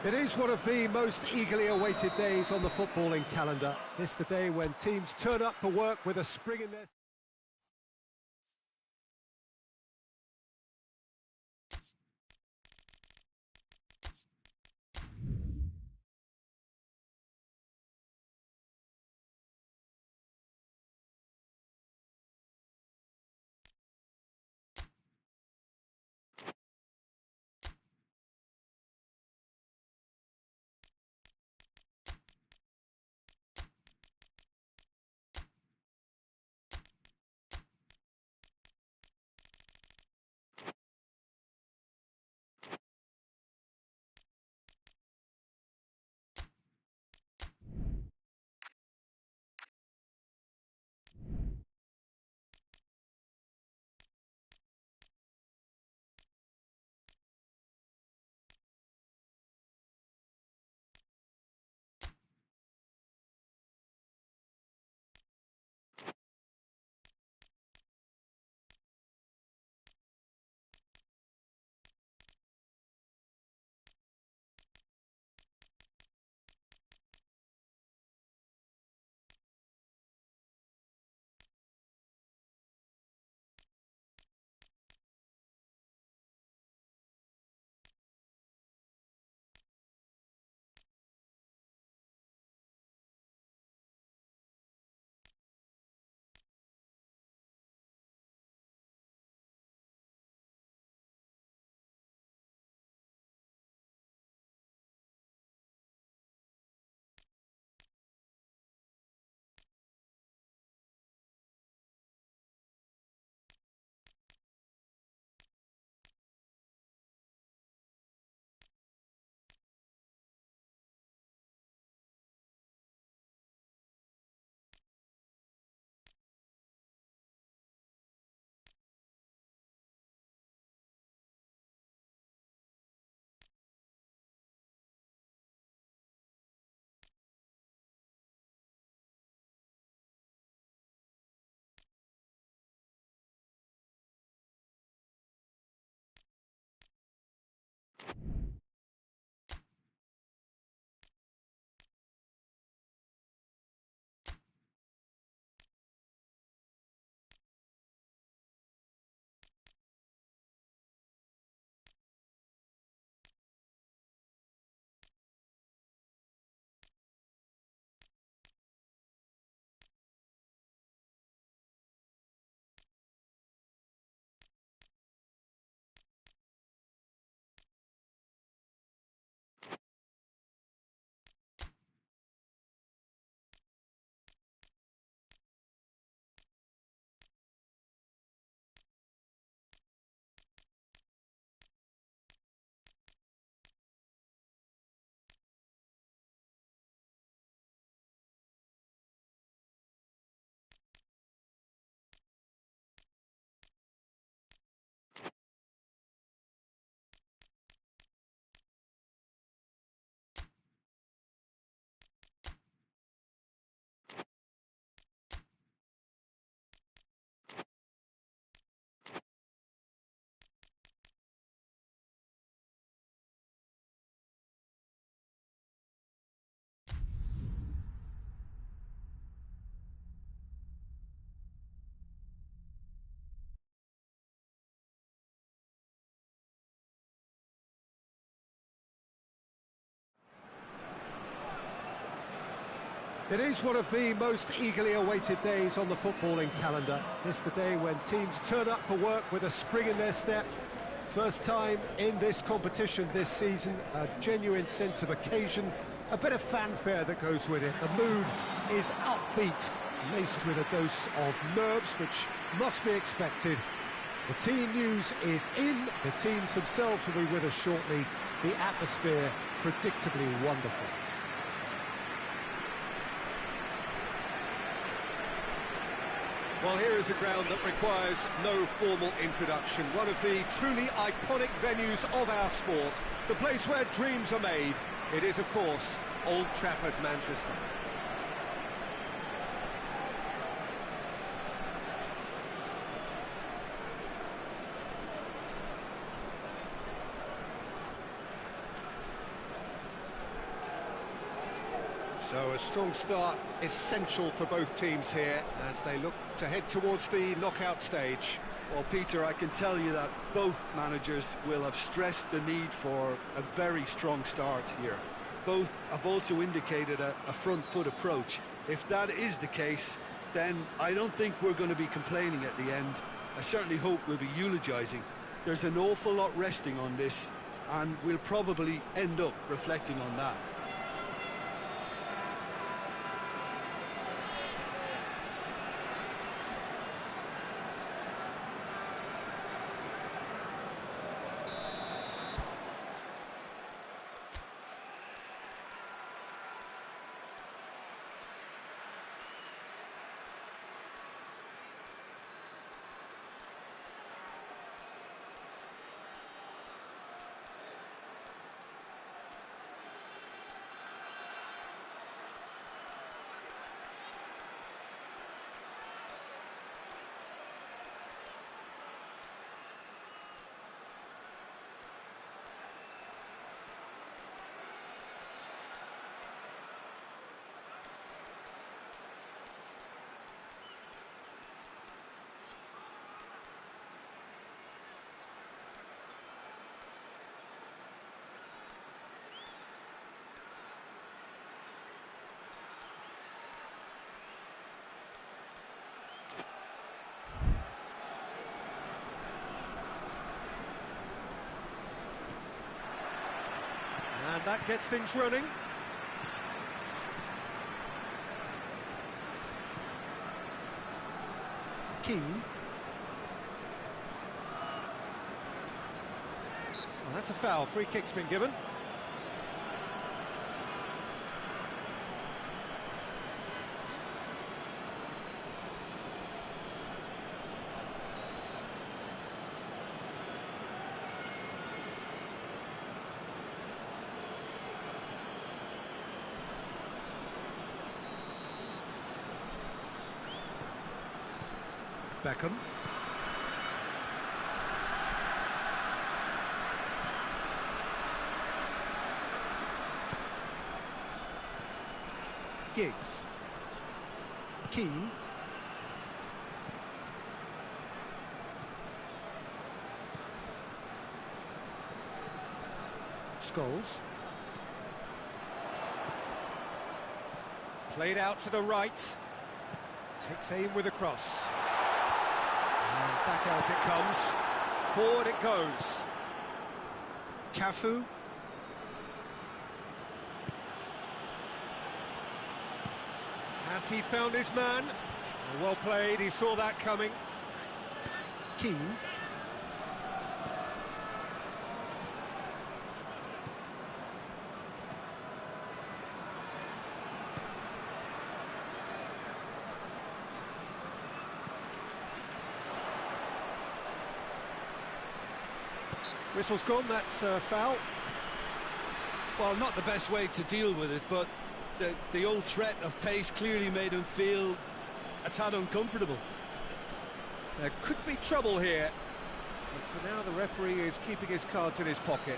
It is one of the most eagerly awaited days on the footballing calendar. It's the day when teams turn up for work with a spring in their... It is one of the most eagerly awaited days on the footballing calendar. It's the day when teams turn up for work with a spring in their step. First time in this competition this season, a genuine sense of occasion, a bit of fanfare that goes with it. The mood is upbeat, laced with a dose of nerves, which must be expected. The team news is in, the teams themselves will be with us shortly. The atmosphere predictably wonderful. Well, here is a ground that requires no formal introduction. One of the truly iconic venues of our sport. The place where dreams are made. It is, of course, Old Trafford, Manchester. So a strong start, essential for both teams here as they look to head towards the knockout stage. Well, Peter, I can tell you that both managers will have stressed the need for a very strong start here. Both have also indicated a front foot approach. If that is the case, then I don't think we're going to be complaining at the end. I certainly hope we'll be eulogising. There's an awful lot resting on this, and we'll probably end up reflecting on that. And that gets things running. Keane. Well, that's a foul. Free kick's been given. Beckham. Giggs. Keane. Scholes. Played out to the right. Takes aim with a cross. And back out it comes. Forward it goes. Cafu. Has he found his man? Well played, he saw that coming. Keane. Whistle's gone, that's foul. Well, not the best way to deal with it, but the old threat of pace clearly made him feel a tad uncomfortable. There could be trouble here. But for now, the referee is keeping his cards in his pocket.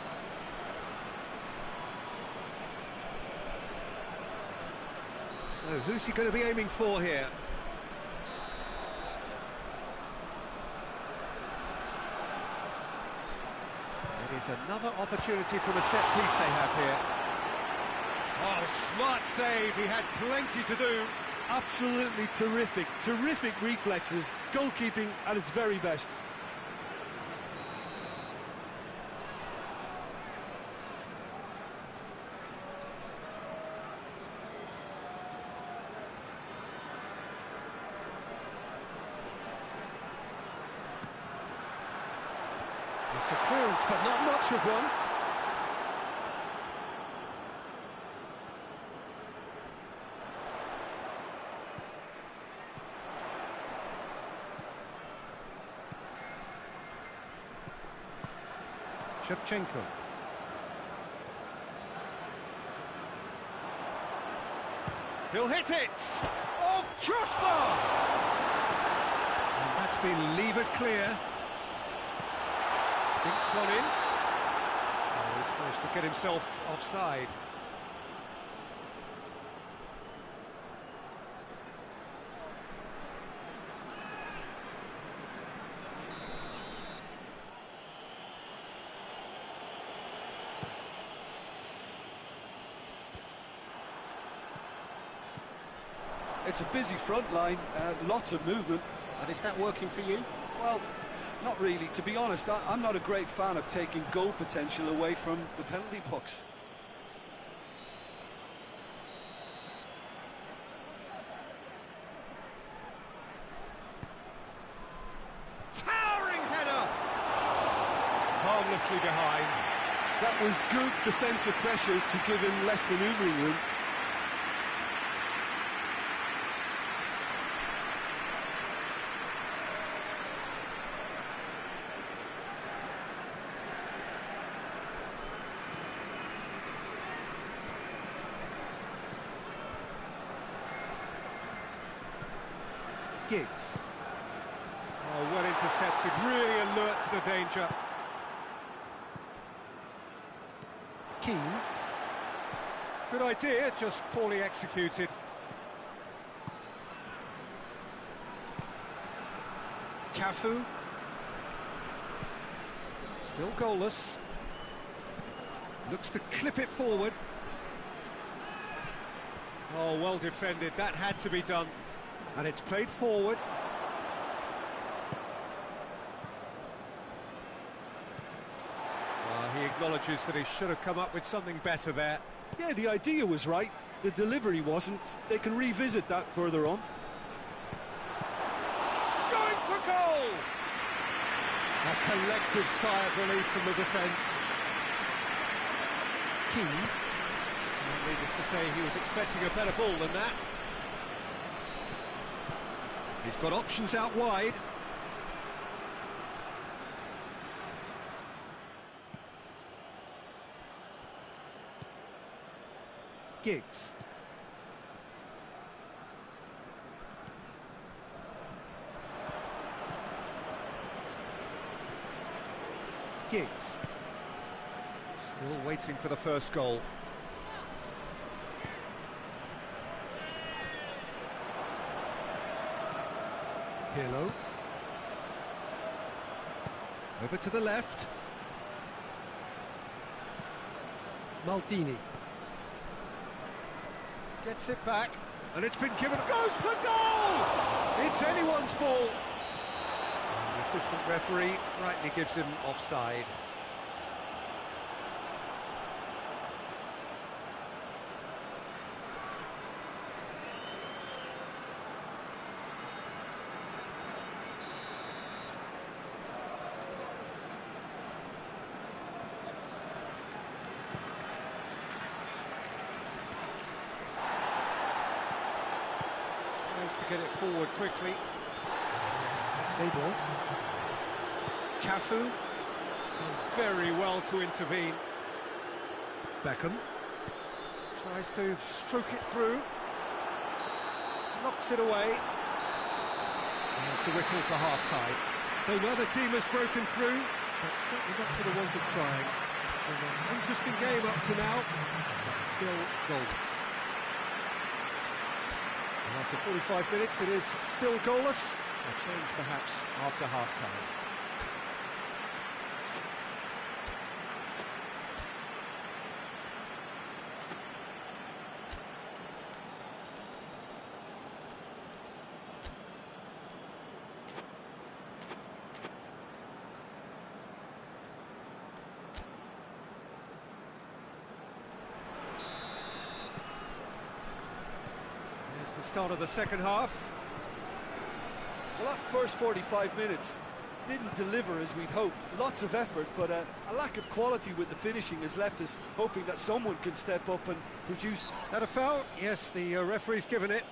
So, who's he going to be aiming for here? It is another opportunity from a set piece they have here. Oh, smart save, he had plenty to do. Absolutely terrific, terrific reflexes, goalkeeping at its very best. It's a clearance, but not much of one. Shevchenko. He'll hit it! Oh, crossbar! And that's been levered clear. Dinks one in. Oh, he's managed to get himself offside. It's a busy front line, lots of movement. And is that working for you? Well, not really. To be honest, I'm not a great fan of taking goal potential away from the penalty box. Towering header! Harmlessly behind. That was good defensive pressure to give him less manoeuvring room. Giggs. Oh, well intercepted, really alert to the danger. Keane. Good idea, just poorly executed. Cafu. Still goalless. Looks to clip it forward. Oh, well defended, that had to be done. And it's played forward. He acknowledges that he should have come up with something better there. Yeah, the idea was right, the delivery wasn't. They can revisit that further on. Going for goal! A collective sigh of relief from the defence. Keane. Needless to say, he was expecting a better ball than that. He's got options out wide. Giggs. Giggs. Still waiting for the first goal. Pirlo. Over to the left. Maldini. Gets it back, and it's been given. Goes for goal! It's anyone's ball. And the assistant referee rightly gives him offside. To get it forward quickly. Seedorf. Cafu. Done very well to intervene. Beckham. Tries to stroke it through. Knocks it away. There's the whistle for half-time. So neither team has broken through, but certainly not to the want of trying. An interesting game up to now, but still goalless. After 45 minutes, it is still goalless. A change, perhaps, after half-time. The start of the second half. Well, that first 45 minutes didn't deliver as we'd hoped. Lots of effort, but a lack of quality with the finishing has left us hoping that someone can step up and produce. That a foul? Yes, the referee's given it.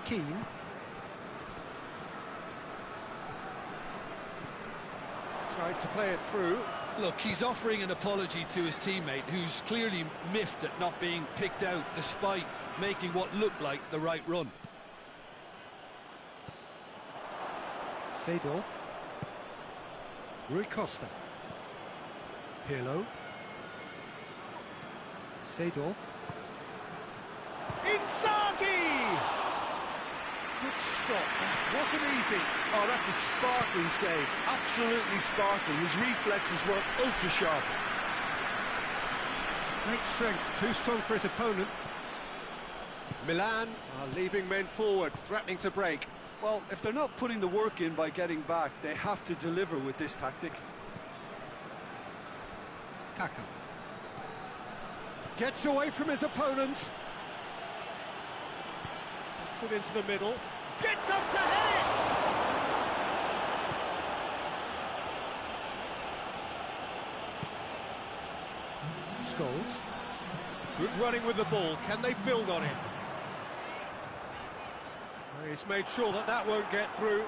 Keane. Tried to play it through. Look, he's offering an apology to his teammate, who's clearly miffed at not being picked out despite making what looked like the right run. Seedorf. Rui Costa. Pirlo. Seedorf. Inzaghi! Good stop, that wasn't easy. Oh, that's a sparkling save, absolutely sparkling. His reflexes were ultra-sharp. Great strength, too strong for his opponent. Milan are leaving men forward, threatening to break. Well, if they're not putting the work in by getting back, they have to deliver with this tactic. Kaká gets away from his opponents. Gets it into the middle. Gets up to head it! Scholes. Good running with the ball. Can they build on it? He's made sure that that won't get through.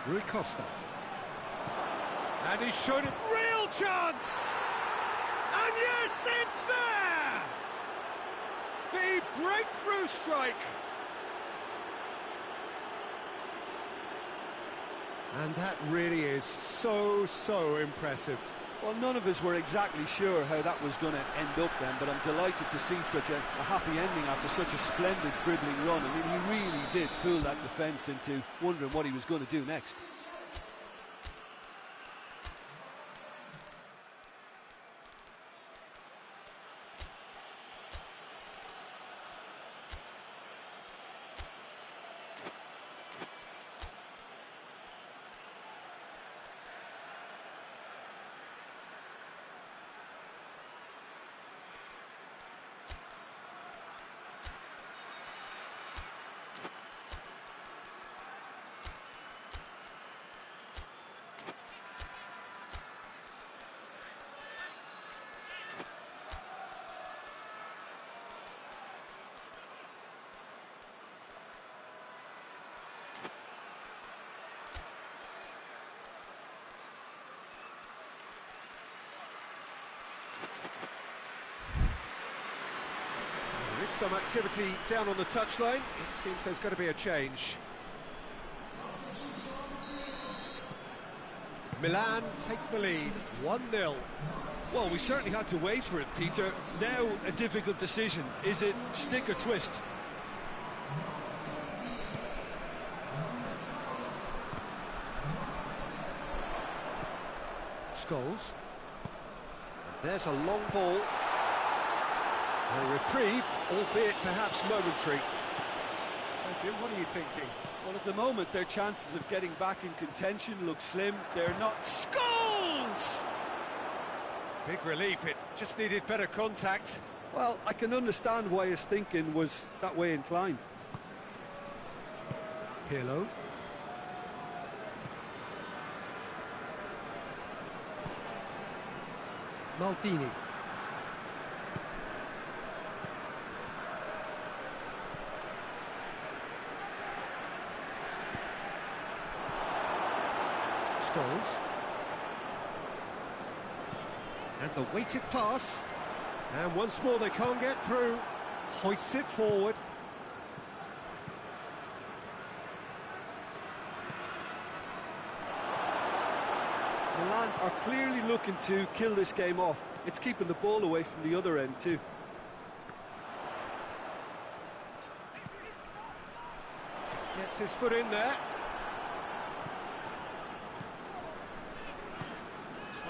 Rui Costa. And he's shown it. Real chance! And yes, it's there! The breakthrough strike! And that really is so impressive. Well, none of us were exactly sure how that was going to end up then, but I'm delighted to see such a happy ending after such a splendid dribbling run. I mean, he really did fool that defence into wondering what he was going to do next. There is some activity down on the touchline. It seems there's going to be a change. Milan take the lead, 1-0. Well, we certainly had to wait for it, Peter. Now a difficult decision. Is it stick or twist? Scholes. There's a long ball. A reprieve, albeit perhaps momentary. So, Jim, what are you thinking? Well, at the moment, their chances of getting back in contention look slim. They're not... Scholes! Big relief, it just needed better contact. Well, I can understand why his thinking was that way inclined. Pirlo. Maldini. Scholes. And the weighted pass. And once more they can't get through. Hoists it forward. Milan are clearly looking to kill this game off. It's keeping the ball away from the other end too. Gets his foot in there.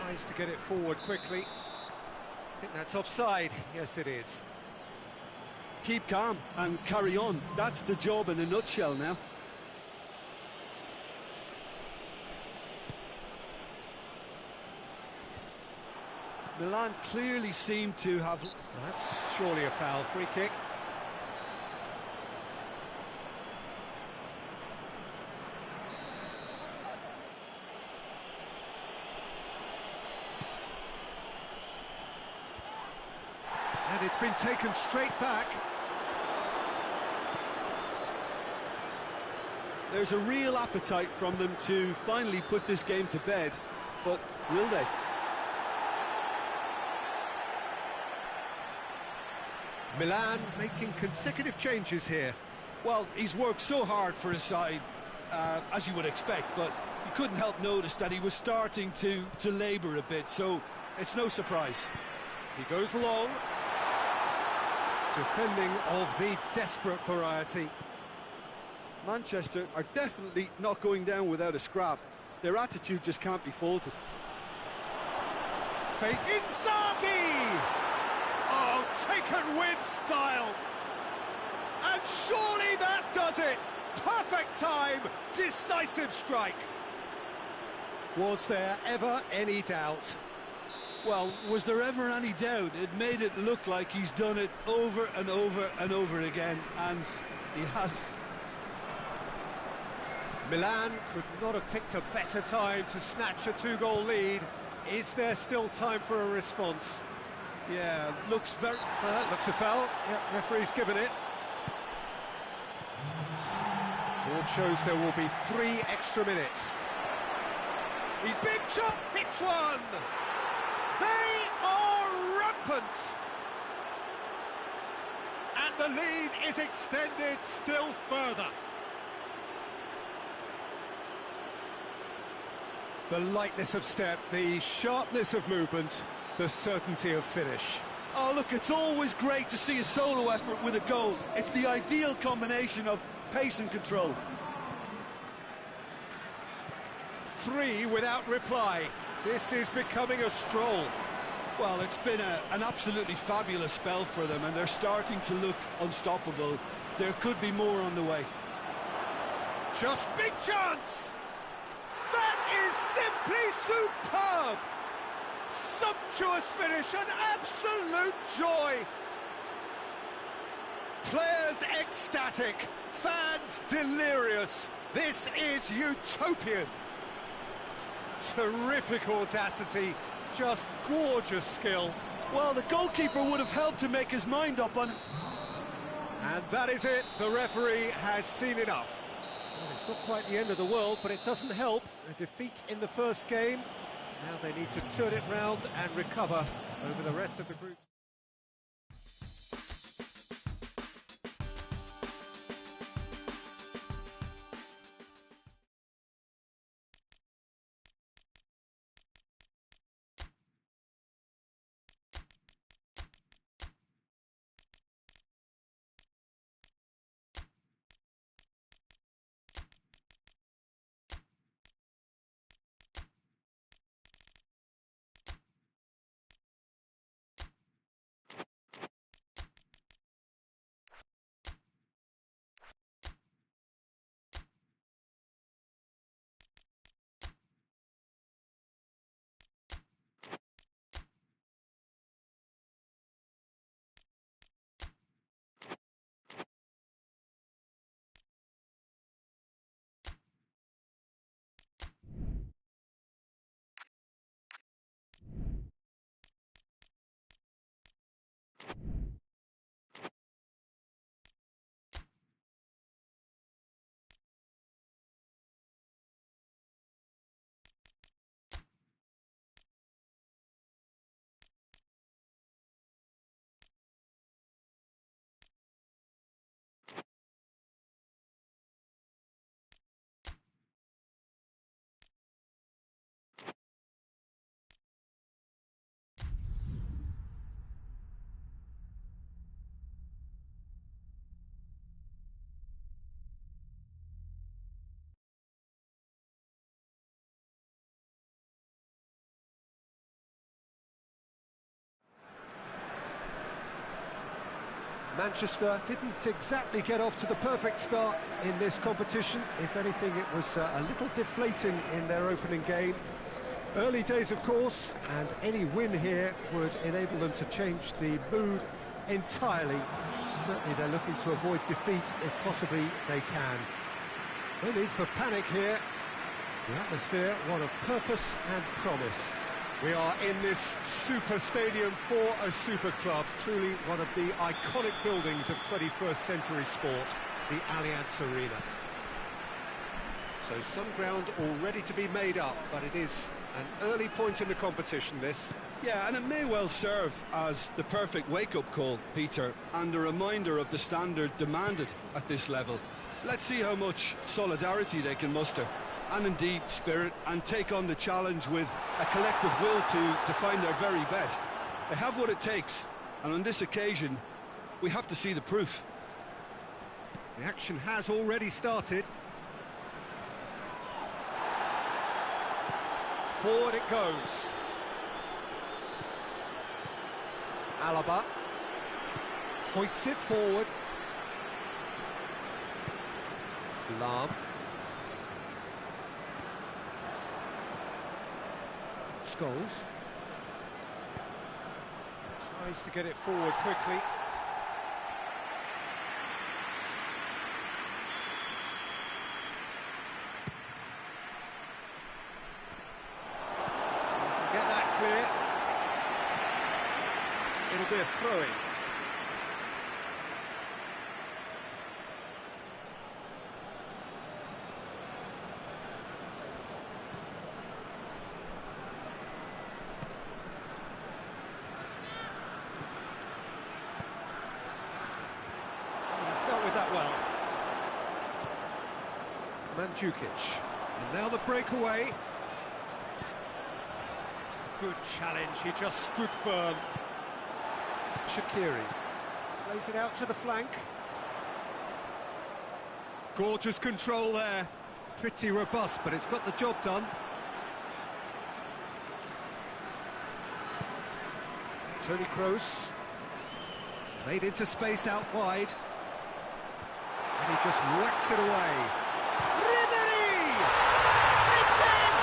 Tries to get it forward quickly. I think that's offside. Yes, it is. Keep calm and carry on. That's the job in a nutshell now. Milan clearly seem to have... That's surely a foul. Free kick. And it's been taken straight back. There's a real appetite from them to finally put this game to bed, but will they? Milan making consecutive changes here. Well, he's worked so hard for his side, as you would expect, but you couldn't help notice that he was starting to labour a bit, so it's no surprise. He goes long. Defending of the desperate variety. Manchester are definitely not going down without a scrap. Their attitude just can't be faulted. Faith Inzaghi! Oh, taken with style! And surely that does it! Perfect time, decisive strike! Was there ever any doubt? Well, was there ever any doubt? It made it look like he's done it over and over and over again, and he has. Milan could not have picked a better time to snatch a two-goal lead. Is there still time for a response? Yeah, looks very... looks a foul. Yeah, referee's given it. Board shows there will be 3 extra minutes. He's big shot, hits one! They are rampant! And the lead is extended still further. The lightness of step, the sharpness of movement, the certainty of finish. Oh, look, it's always great to see a solo effort with a goal. It's the ideal combination of pace and control. 3 without reply. This is becoming a stroll. Well, it's been an absolutely fabulous spell for them, and they're starting to look unstoppable. There could be more on the way. Just big chance! That is simply superb! Sumptuous finish, an absolute joy! Players ecstatic, fans delirious. This is utopian. Terrific audacity, just gorgeous skill. Well, the goalkeeper would have helped to make his mind up on... And that is it, the referee has seen enough. Well, it's not quite the end of the world, but it doesn't help. A defeat in the first game. Now they need to turn it round and recover over the rest of the group. Manchester didn't exactly get off to the perfect start in this competition. If anything, it was a little deflating in their opening game. Early days, of course, and any win here would enable them to change the mood entirely. Certainly they're looking to avoid defeat if possibly they can. No need for panic here. The atmosphere, one of purpose and promise. We are in this super stadium for a super club, truly one of the iconic buildings of 21st century sport, the Allianz Arena. So some ground already to be made up, but it is an early point in the competition, this. Yeah, and it may well serve as the perfect wake-up call, Peter, and a reminder of the standard demanded at this level. Let's see how much solidarity they can muster. and indeed spirit, and take on the challenge with a collective will to find their very best. They have what it takes, and on this occasion, we have to see the proof. The action has already started. Forward it goes. Alaba hoists it forward. Lahm. Scholes tries to get it forward quickly. Get that clear. It'll be a throw-in. That well. Mandzukic, and now the breakaway. Good challenge, he just stood firm. Shaqiri plays it out to the flank. Gorgeous control there. Pretty robust, but it's got the job done. Toni Kroos played into space out wide. And he just whacks it away. Ribery! It's in!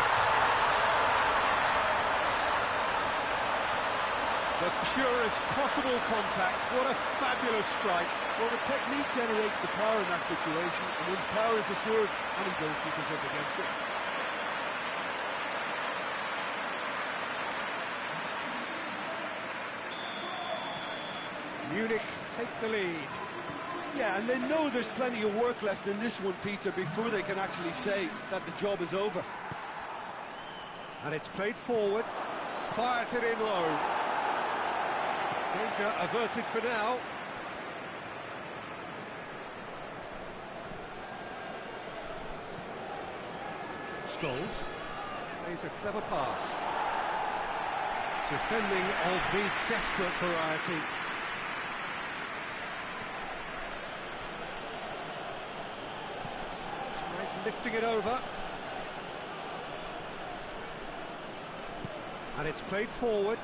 The purest possible contact. What a fabulous strike. Well, the technique generates the power in that situation, and once power is assured, any goalkeeper's up against it. Munich take the lead. Yeah, and they know there's plenty of work left in this one, Peter, before they can actually say that the job is over. And it's played forward, fires it in low. Danger averted for now. Scholes plays a clever pass. Defending of the desperate variety. Lifting it over, and it's played forward,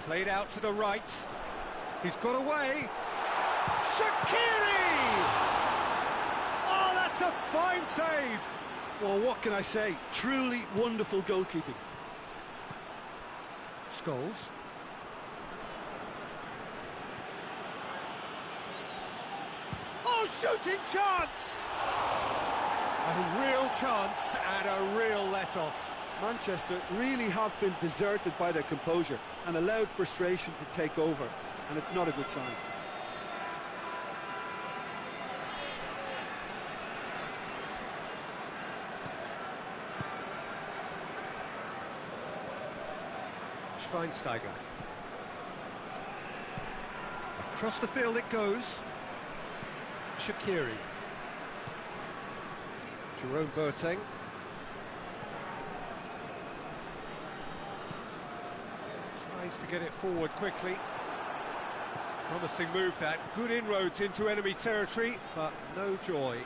played out to the right. He's got away. Shaqiri! Oh, that's a fine save. Well, what can I say? Truly wonderful goalkeeping. Scholes. Oh, shooting chance! A real chance and a real let-off. Manchester really have been deserted by their composure and allowed frustration to take over, and it's not a good sign. Schweinsteiger. Across the field it goes. Shaqiri. Jerome Boateng. Tries to get it forward quickly. Promising move that. Good inroads into enemy territory, but no joy.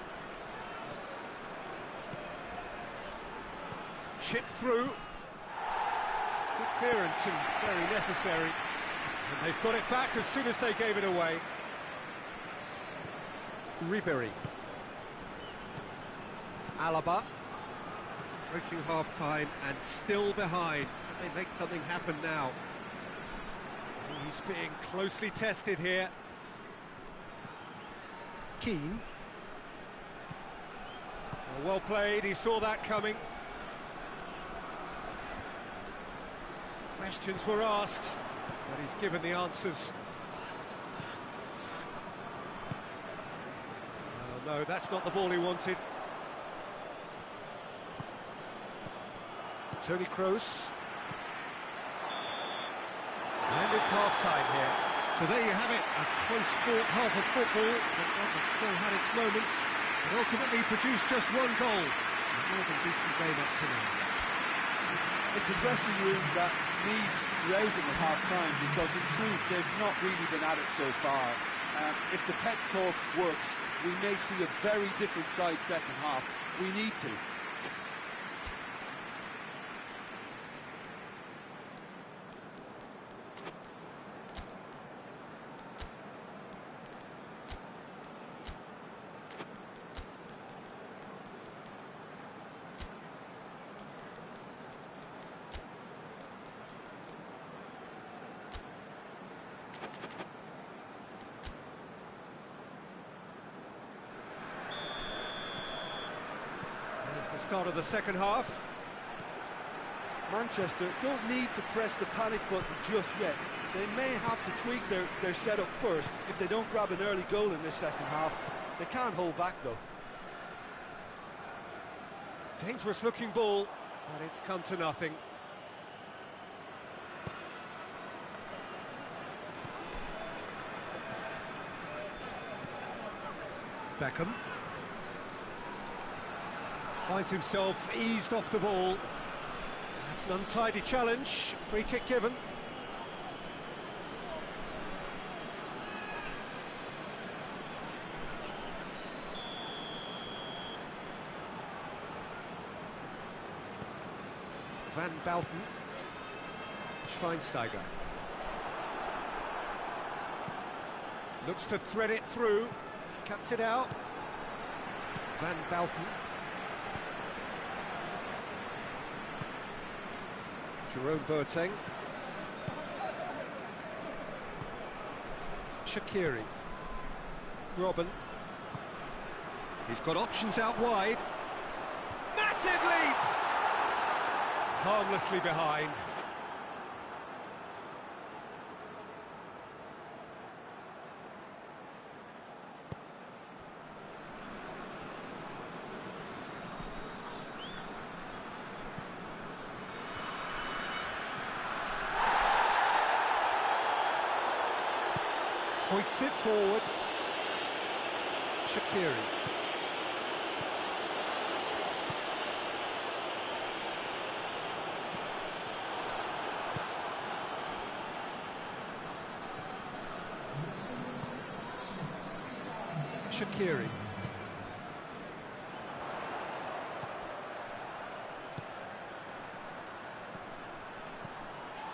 Chip through. Good clearance and very necessary. And they've got it back as soon as they gave it away. Ribery. Alaba. Approaching half-time and still behind. Can they make something happen now? Oh, he's being closely tested here. Keane. Well played, he saw that coming. Questions were asked, but he's given the answers. Oh, no, that's not the ball he wanted. Toni Kroos. And it's half-time here. So there you have it, a close-fought half of football, but one that still had its moments. It ultimately produced just one goal. A more than decent game up to now. It's a dressing room that needs raising at half-time, because in truth they've not really been at it so far. If the pep talk works, we may see a very different side second half. We need to. It's the start of the second half. Manchester don't need to press the panic button just yet. They may have to tweak their setup first. If they don't grab an early goal in this second half, they can't hold back though. Dangerous looking ball, but it's come to nothing. Beckham finds himself eased off the ball. That's an untidy challenge. Free kick given. Van Bauten. Schweinsteiger looks to thread it through, cuts it out. Van Bauten. Jerome Boateng. Shaqiri. Robben. He's got options out wide. Massive leap! Harmlessly behind. Hoists it forward. Shaqiri. Shaqiri.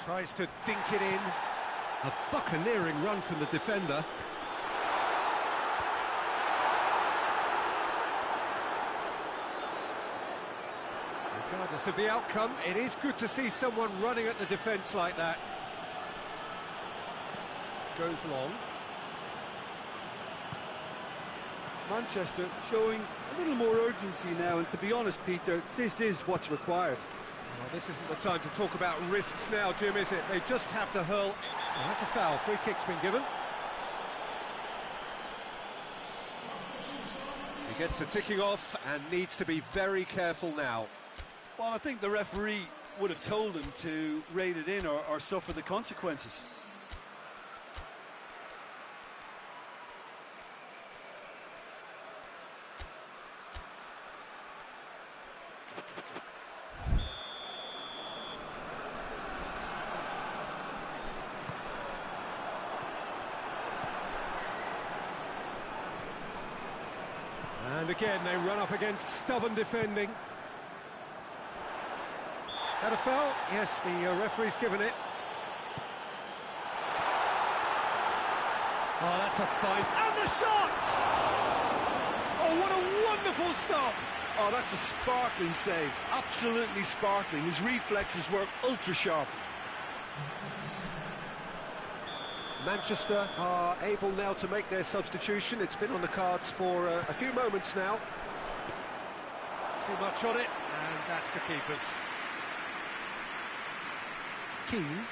Tries to dink it in. A buccaneering run from the defender. Regardless of the outcome, it is good to see someone running at the defence like that. Goes long. Manchester showing a little more urgency now, and to be honest, Peter, this is what's required. Well, this isn't the time to talk about risks now, Jim, is it? They just have to hurl. Oh, that's a foul. Free kick's been given. He gets the ticking off and needs to be very careful now. Well, I think the referee would have told him to rate it in or suffer the consequences. And again, they run up against stubborn defending. That a foul? Yes, the referee's given it. Oh, that's a fine. And the shot! Oh, what a wonderful stop! Oh, that's a sparkling save. Absolutely sparkling. His reflexes were ultra-sharp. Manchester are able now to make their substitution. It's been on the cards for a few moments now. Too much on it, and that's the keeper's. Keane.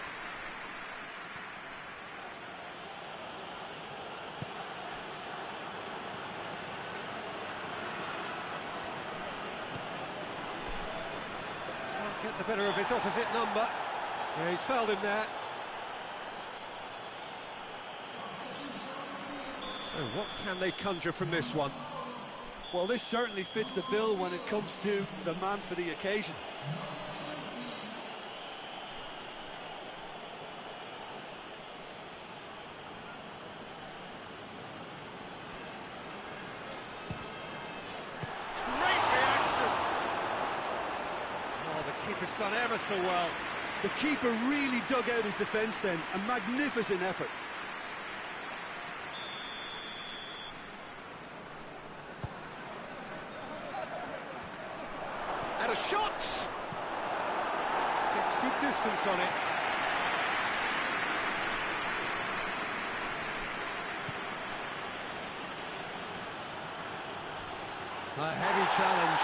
Can't get the better of his opposite number. Yeah, he's fouled him there. So what can they conjure from this one? Well, this certainly fits the bill when it comes to the man for the occasion. Great reaction. Oh, the keeper's done ever so well. The keeper really dug out his defence then. A magnificent effort. And a shot! Gets good distance on it. A heavy challenge.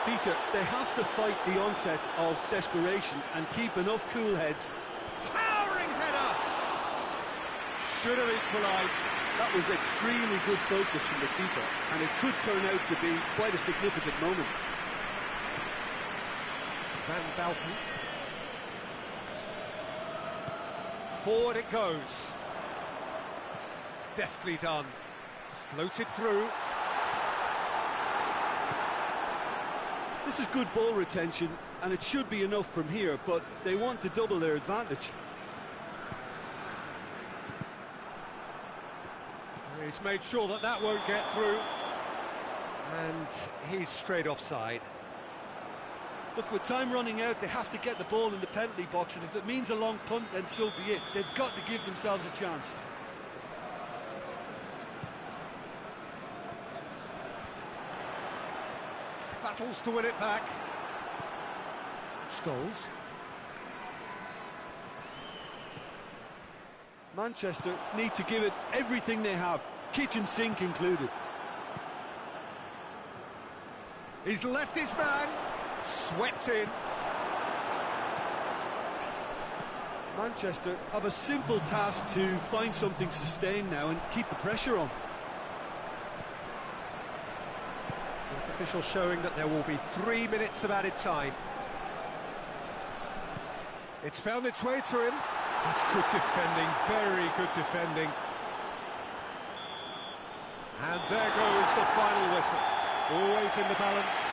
Peter, they have to fight the onset of desperation and keep enough cool heads. Towering header! Should have equalised. That was extremely good focus from the keeper, and it could turn out to be quite a significant moment. Van Dalton. Forward it goes. Deftly done. Floated through. This is good ball retention, and it should be enough from here, but they want to double their advantage. He's made sure that that won't get through. And he's straight offside. Look, with time running out, they have to get the ball in the penalty box, and if it means a long punt, then so be it. They've got to give themselves a chance. Battles to win it back. Scholes. Manchester need to give it everything they have, kitchen sink included. He's left his man. Swept in. Manchester have a simple task to find something sustained now and keep the pressure on. Fourth official showing that there will be 3 minutes of added time. It's found its way to him. That's good defending, very good defending. And there goes the final whistle. Always in the balance.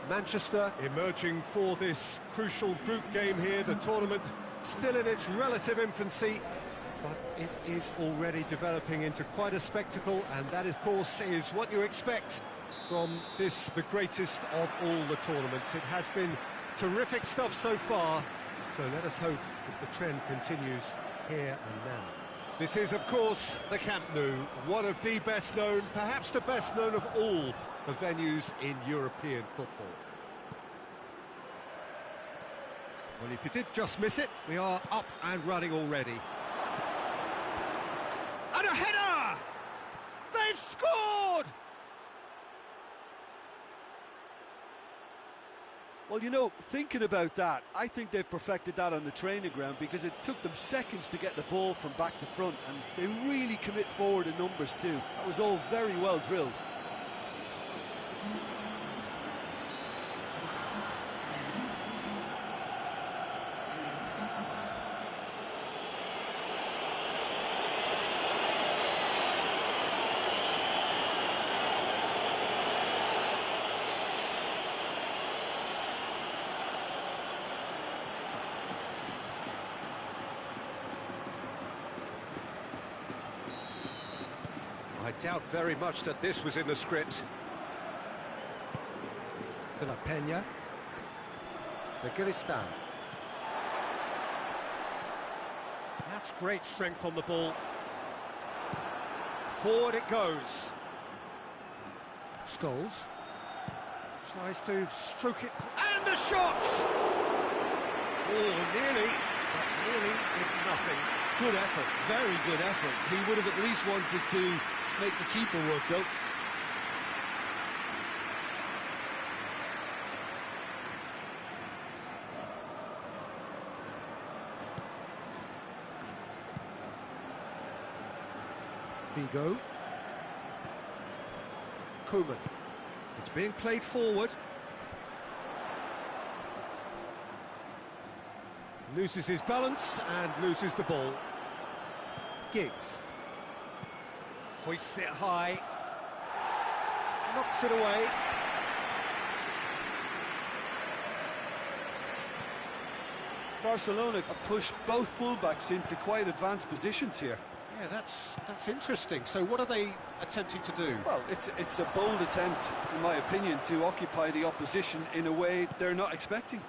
Manchester emerging for this crucial group game here. The tournament still in its relative infancy, but it is already developing into quite a spectacle, and that, of course, is what you expect from this, the greatest of all the tournaments. It has been terrific stuff so far, so let us hope that the trend continues here and now. This is, of course, the Camp Nou, one of the best known, perhaps the best known of all the venues in European football. Well, if you did just miss it, we are up and running already. And a header! They've scored! Well, you know, thinking about that, I think they've perfected that on the training ground, because it took them seconds to get the ball from back to front, and they really commit forward in numbers too. That was all very well drilled. I doubt very much that this was in the script. De La Peña. Begiristain. That's great strength on the ball. Forward it goes. Scholes. Tries to stroke it. And a shot! Oh, nearly. But nearly is nothing. Good effort, very good effort. He would have at least wanted to make the keeper work, though. Vigo. Koeman. It's being played forward. Loses his balance and loses the ball. Giggs. Hoists it high. Knocks it away. Barcelona have pushed both fullbacks into quite advanced positions here. Yeah, that's interesting. So what are they attempting to do? Well, it's a bold attempt, in my opinion, to occupy the opposition in a way they're not expecting.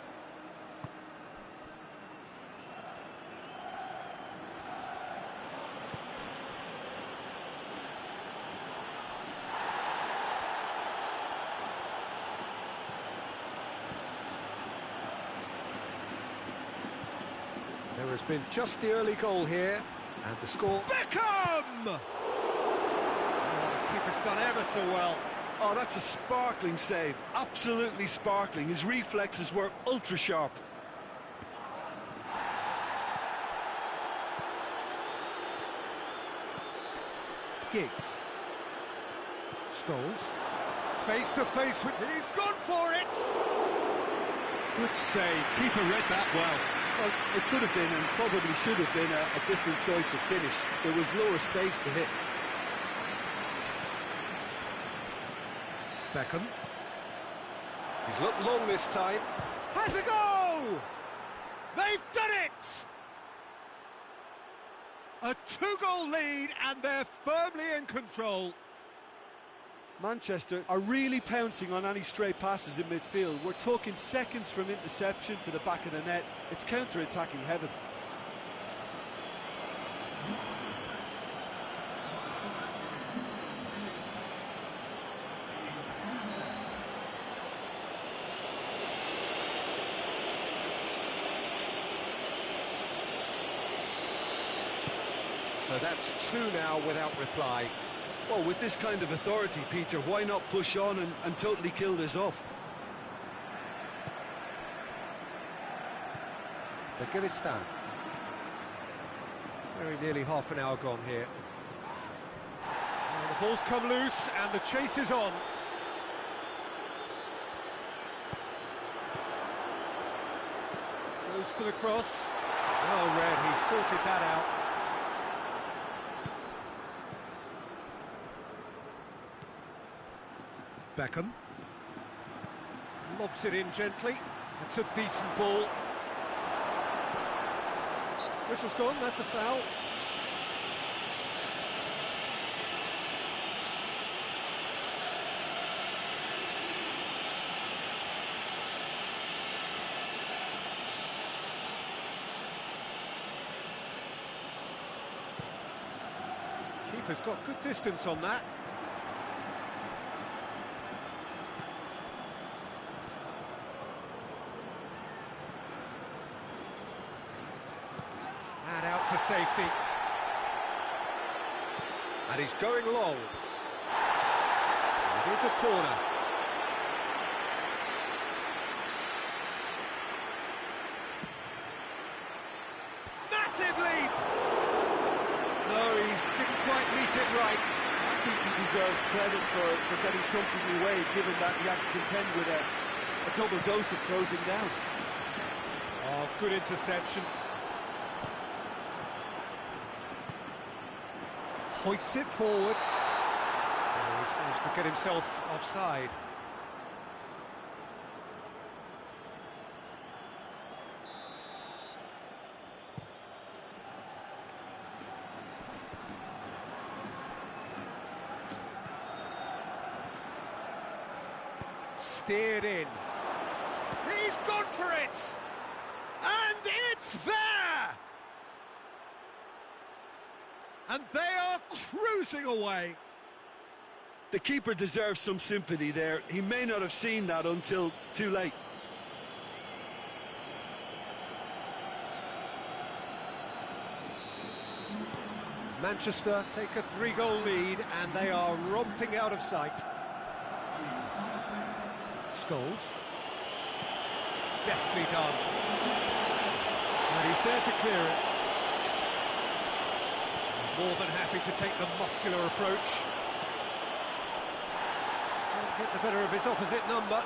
There has been just the early goal here, and the score... Beckham! Oh, the keeper's done ever so well. Oh, that's a sparkling save, absolutely sparkling. His reflexes were ultra-sharp. Giggs. Scholes. Face to face with... He's gone for it! Good save. Keeper read that well. Well, it could have been, and probably should have been, a different choice of finish. There was lower space to hit. Beckham. He's looked long this time. Has a go! They've done it! A two-goal lead, and they're firmly in control. Manchester are really pouncing on any stray passes in midfield. We're talking seconds from interception to the back of the net. It's counter-attacking heaven. So that's two now without reply. Well, with this kind of authority, Peter, why not push on and totally kill this off? Begiristain. Very nearly half an hour gone here. And the ball's come loose and the chase is on. Goes for the cross. Well read, he sorted that out. Beckham. Lobs it in gently. It's a decent ball. Whistle's gone, that's a foul. Keeper's got good distance on that. And out to safety. And he's going long. It is a corner. Massive leap! No, he didn't quite meet it right. I think he deserves credit for getting something away, given that he had to contend with a double dose of closing down. Oh, good interception. Hoists it forward. Oh, he's managed to get himself offside. Steered in. He's gone for it! And it's there! And they are cruising away. The keeper deserves some sympathy there. He may not have seen that until too late. Manchester take a 3-goal lead and they are romping out of sight. Scholes. Deftly done. And he's there to clear it. More than happy to take the muscular approach. Can't get the better of his opposite number.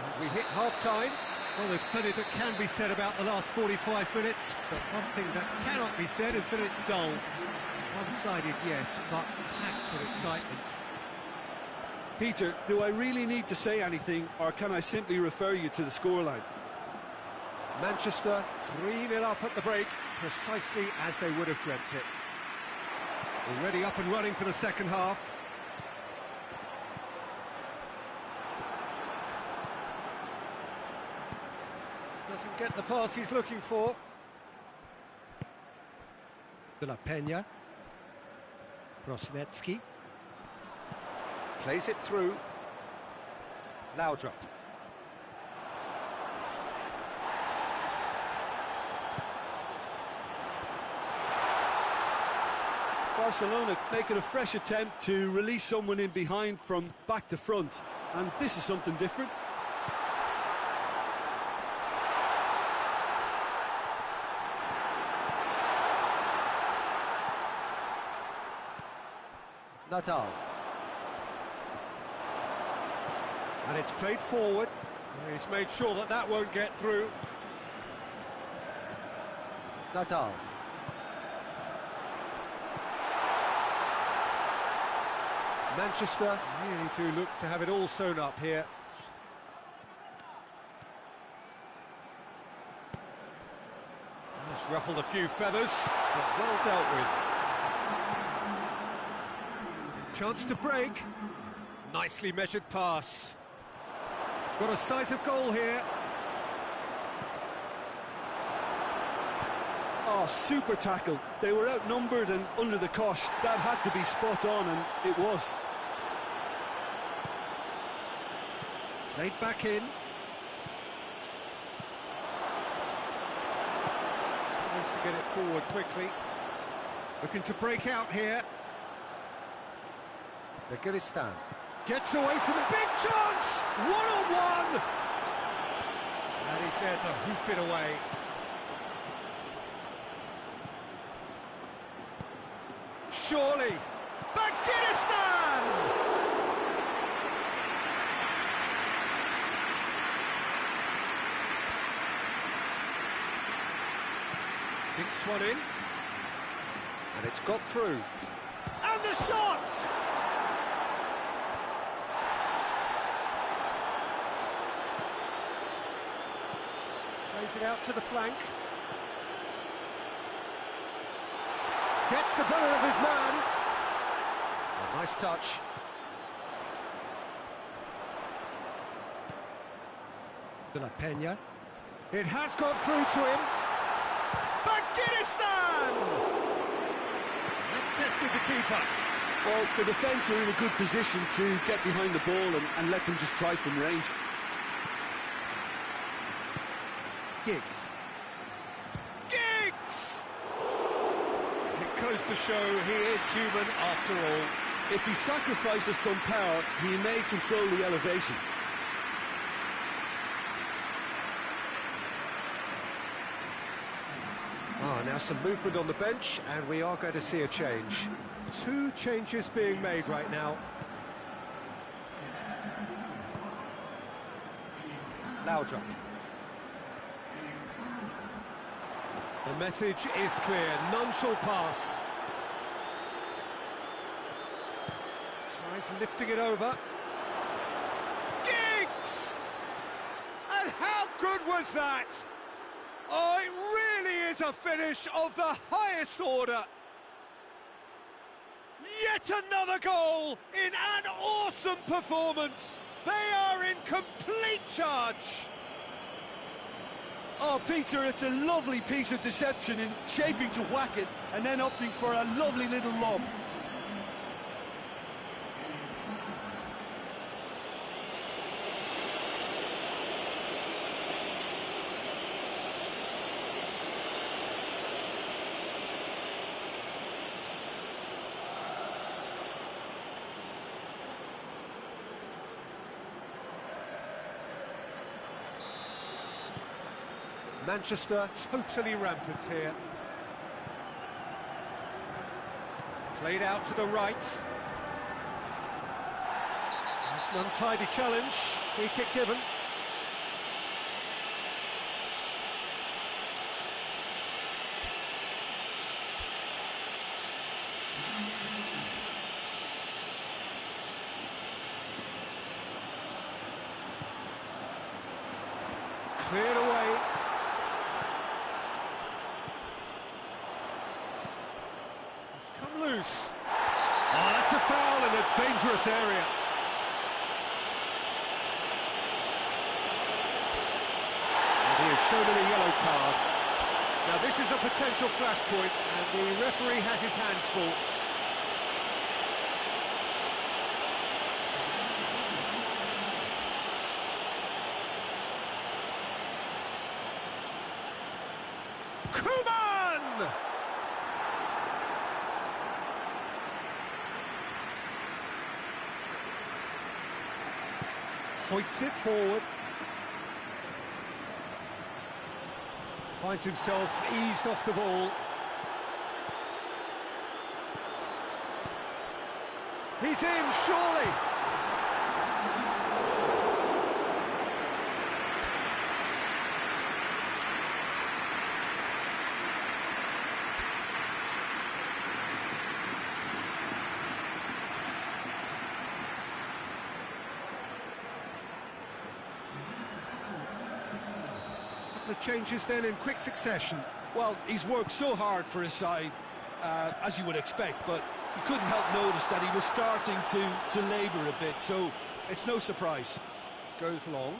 And we hit half-time. Well, there's plenty that can be said about the last 45 minutes, but one thing that cannot be said is that it's dull. One-sided, yes, but packed with excitement. Peter, do I really need to say anything, or can I simply refer you to the scoreline? Manchester 3-0 up at the break, precisely as they would have dreamt it. Already up and running for the second half. Doesn't get the pass he's looking for. De La Peña. Brosnetsky. Plays it through. Laudrup. Barcelona making a fresh attempt to release someone in behind from back to front, and this is something different. Natal. And it's played forward. He's made sure that that won't get through. Natal. Manchester really do look to have it all sewn up here. It's ruffled a few feathers, but well dealt with. Chance to break. Nicely measured pass. Got a sight of goal here. Oh, super tackle. They were outnumbered and under the cosh. That had to be spot on, and it was. Played back in. Tries to get it forward quickly. Looking to break out here. Begiristan. Gets away from a big chance! One-on-one! And he's there to hoof it away. Surely! Begiristan! Dinks one in. And it's got through. And the shot! Plays it out to the flank. Gets the better of his man. A nice touch. De La Peña. It has got through to him. Pakistan! Tested the keeper. Well, the defence are in a good position to get behind the ball and let them just try from range. Giggs. Giggs! It goes to show he is human after all. If he sacrifices some power, he may control the elevation. Now some movement on the bench, and we are going to see a change. 2 changes being made right now. Laudrup. The message is clear, none shall pass. Tries lifting it over. Giggs! And how good was that? Oh, it really is a finish of the highest order. Yet another goal in an awesome performance. They are in complete charge. Oh, Peter, it's a lovely piece of deception in shaping to whack it and then opting for a lovely little lob. Manchester totally rampant here. Played out to the right. That's an untidy challenge. Free kick given. Cleared away. Come loose. Oh, that's a foul in a dangerous area. And he is shown in a yellow card. Now this is a potential flashpoint, and the referee has his hands full. Koeman! Hoists it forward. Finds himself eased off the ball. He's in, surely. The changes then in quick succession. Well, he's worked so hard for his side, as you would expect, but you couldn't help notice that he was starting to labour a bit, so it's no surprise. Goes long.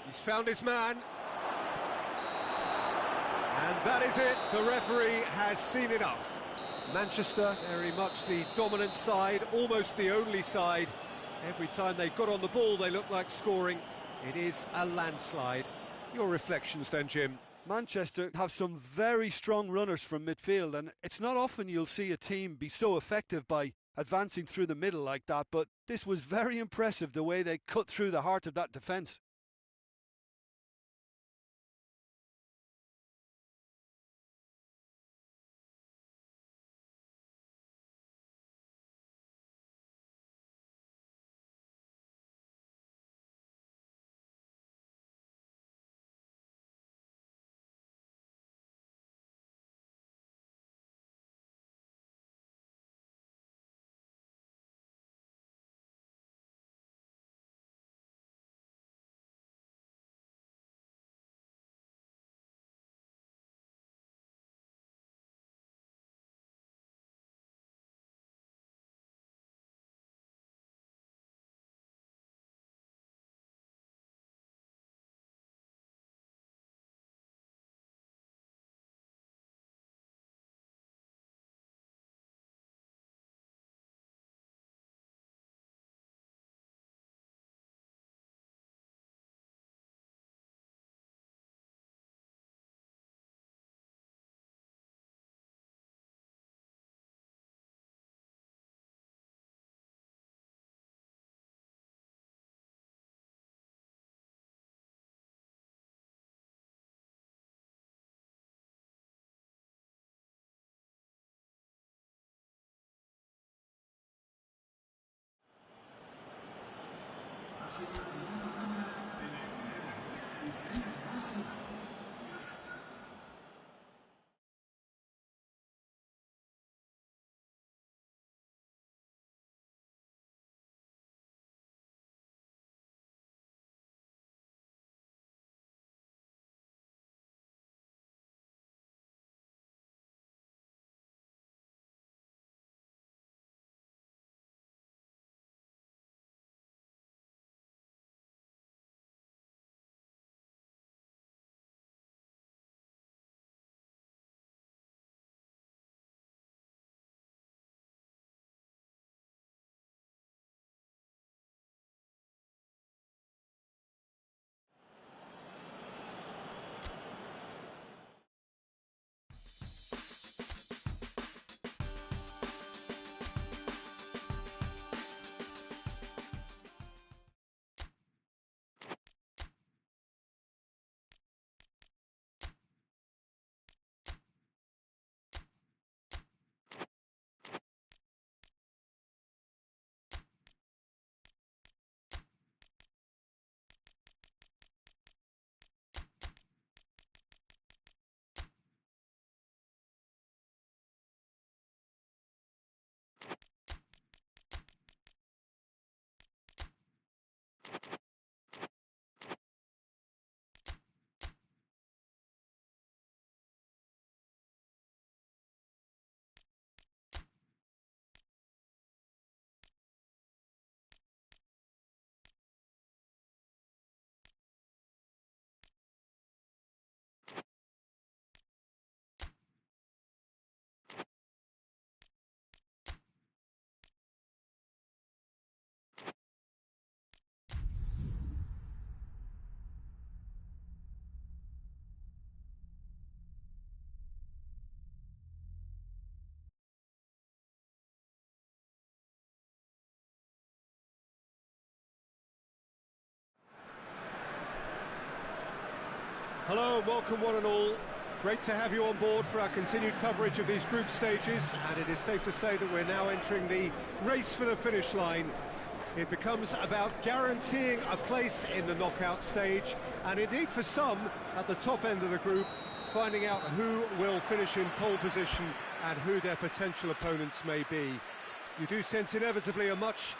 He's found his man. And that is it. The referee has seen enough. Manchester, very much the dominant side, almost the only side. Every time they got on the ball, they looked like scoring. It is a landslide. Your reflections then, Jim? Manchester have some very strong runners from midfield, and it's not often you'll see a team be so effective by advancing through the middle like that, but this was very impressive the way they cut through the heart of that defence. Hello, welcome one and all. Great to have you on board for our continued coverage of these group stages, and it is safe to say that we're now entering the race for the finish line. It becomes about guaranteeing a place in the knockout stage, and indeed for some, at the top end of the group, finding out who will finish in pole position and who their potential opponents may be. You do sense inevitably a much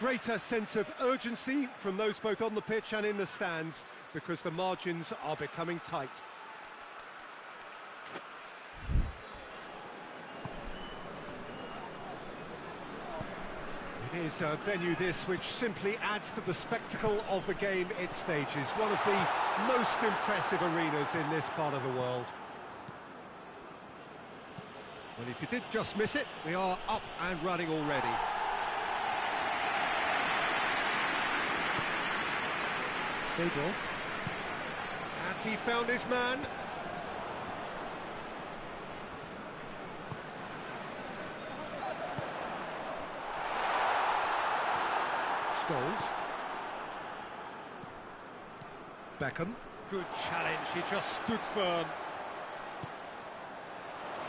greater sense of urgency from those both on the pitch and in the stands, because the margins are becoming tight. It is a venue this which simply adds to the spectacle of the game it stages. One of the most impressive arenas in this part of the world. Well, if you did just miss it, we are up and running already. Seedorf. Has he found his man? Scholes. Beckham. Good challenge, he just stood firm.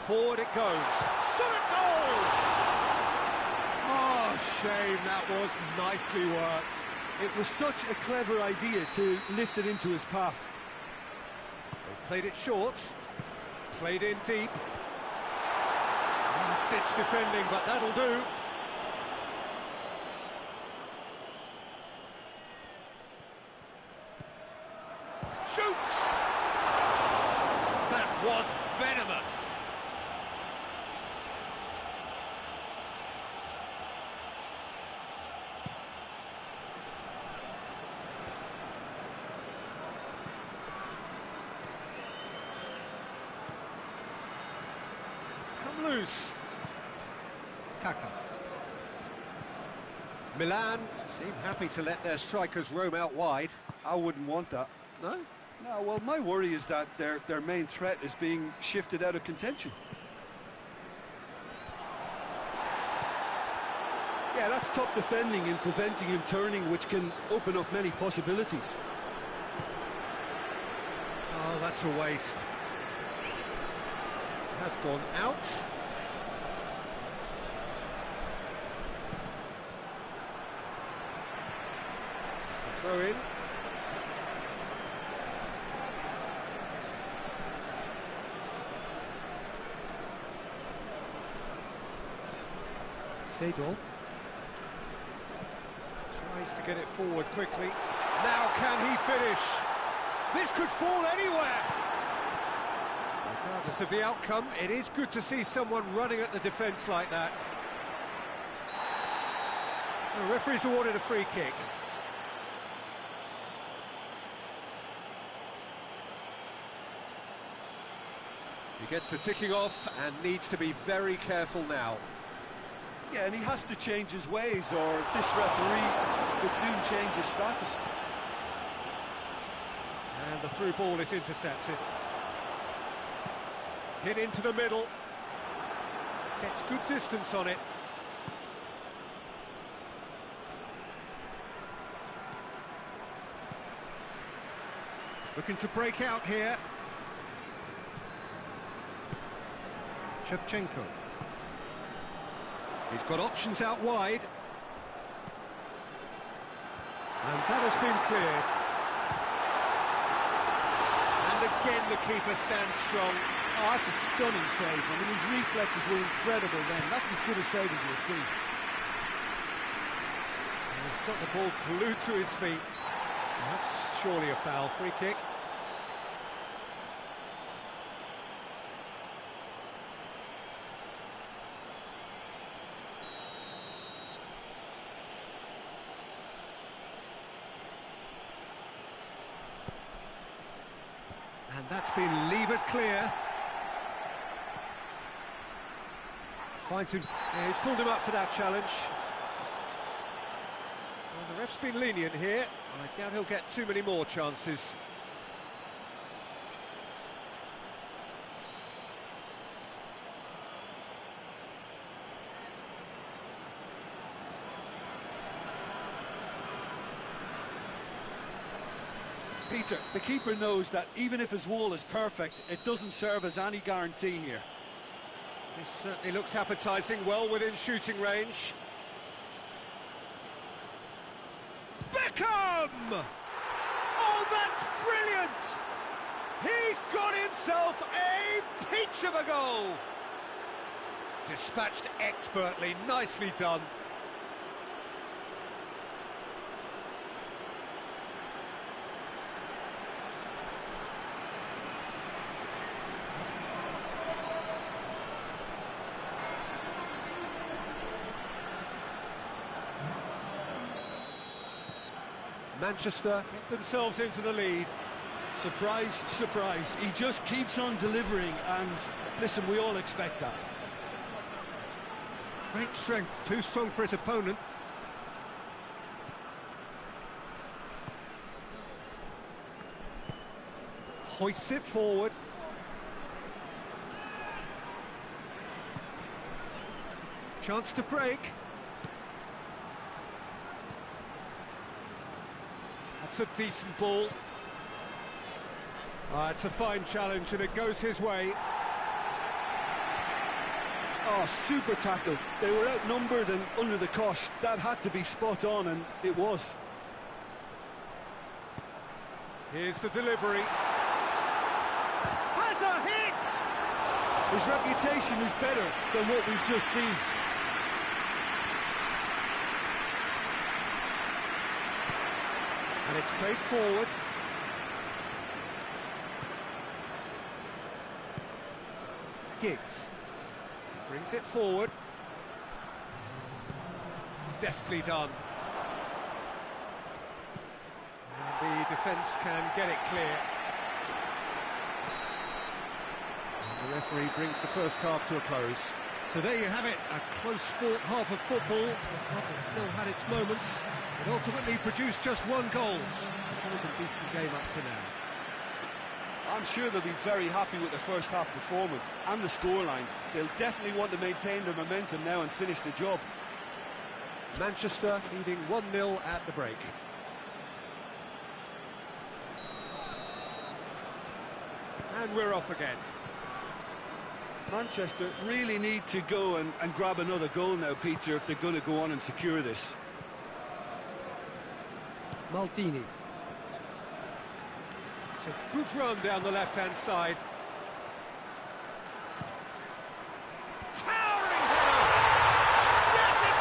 Forward it goes. Shot at goal! Oh, shame, that was nicely worked. It was such a clever idea to lift it into his path. They've played it short, played in deep. Last-ditch defending, but that'll do. Shoots! That was venomous. Loose. Kaka. Milan seem happy to let their strikers roam out wide. I wouldn't want that. No? No, well, my worry is that their main threat is being shifted out of contention. Yeah, that's top defending and preventing him turning, which can open up many possibilities. Oh, that's a waste. Has gone out. It's a throw in. Seedorf tries to get it forward quickly. Now can he finish? This could fall anywhere. Regardless of the outcome, it is good to see someone running at the defence like that. The referee's awarded a free kick. He gets the ticking off and needs to be very careful now. Yeah, and he has to change his ways, or this referee could soon change his status. And the through ball is intercepted. Hit into the middle. Gets good distance on it. Looking to break out here. Shevchenko. He's got options out wide. And that has been cleared. And again the keeper stands strong. Oh, that's a stunning save. I mean, his reflexes were incredible then. That's as good a save as you'll see. And he's got the ball glued to his feet. That's surely a foul. Free kick. And that's been levered clear. Finds him. Yeah, he's pulled him up for that challenge. Well, the ref's been lenient here. I doubt he'll get too many more chances. Peter, the keeper knows that even if his wall is perfect, it doesn't serve as any guarantee here. This certainly looks appetising, well within shooting range. Beckham! Oh, that's brilliant! He's got himself a peach of a goal! Dispatched expertly, nicely done. Manchester get themselves into the lead. Surprise, surprise. He just keeps on delivering, and listen, we all expect that. Great strength, too strong for his opponent. Hoists it forward. Chance to break. That's a decent ball. It's a fine challenge and it goes his way. Oh, super tackle. They were outnumbered and under the cosh. That had to be spot on, and it was. Here's the delivery. Has a hit! His reputation is better than what we've just seen. And it's played forward. Giggs brings it forward. Deftly done. And the defence can get it clear. And the referee brings the first half to a close. So there you have it, a close-fought half of football. The club has still had its moments, but ultimately produced just one goal. A decent game up to now. I'm sure they'll be very happy with the first half performance and the scoreline. They'll definitely want to maintain their momentum now and finish the job. Manchester leading 1-0 at the break. And we're off again. Manchester really need to go and grab another goal now, Peter, if they're going to go on and secure this. Maldini. It's a good run down the left-hand side. Towering header! Yes, it's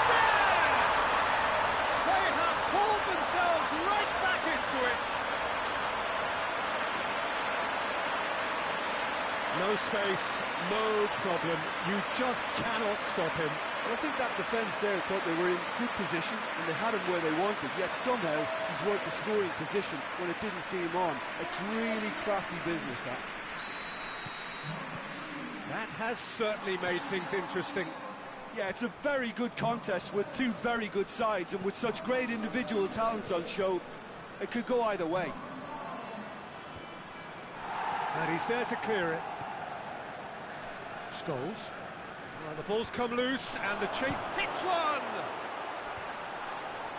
No space, no problem. You just cannot stop him. Well, I think that defence there thought they were in good position and they had him where they wanted, yet somehow he's worked the scoring position when it didn't see him on. It's really crafty business, that. That has certainly made things interesting. Yeah, it's a very good contest with two very good sides, and with such great individual talent on show, it could go either way. And he's there to clear it. Scholes. Well, the ball's come loose, and the Chief hits one!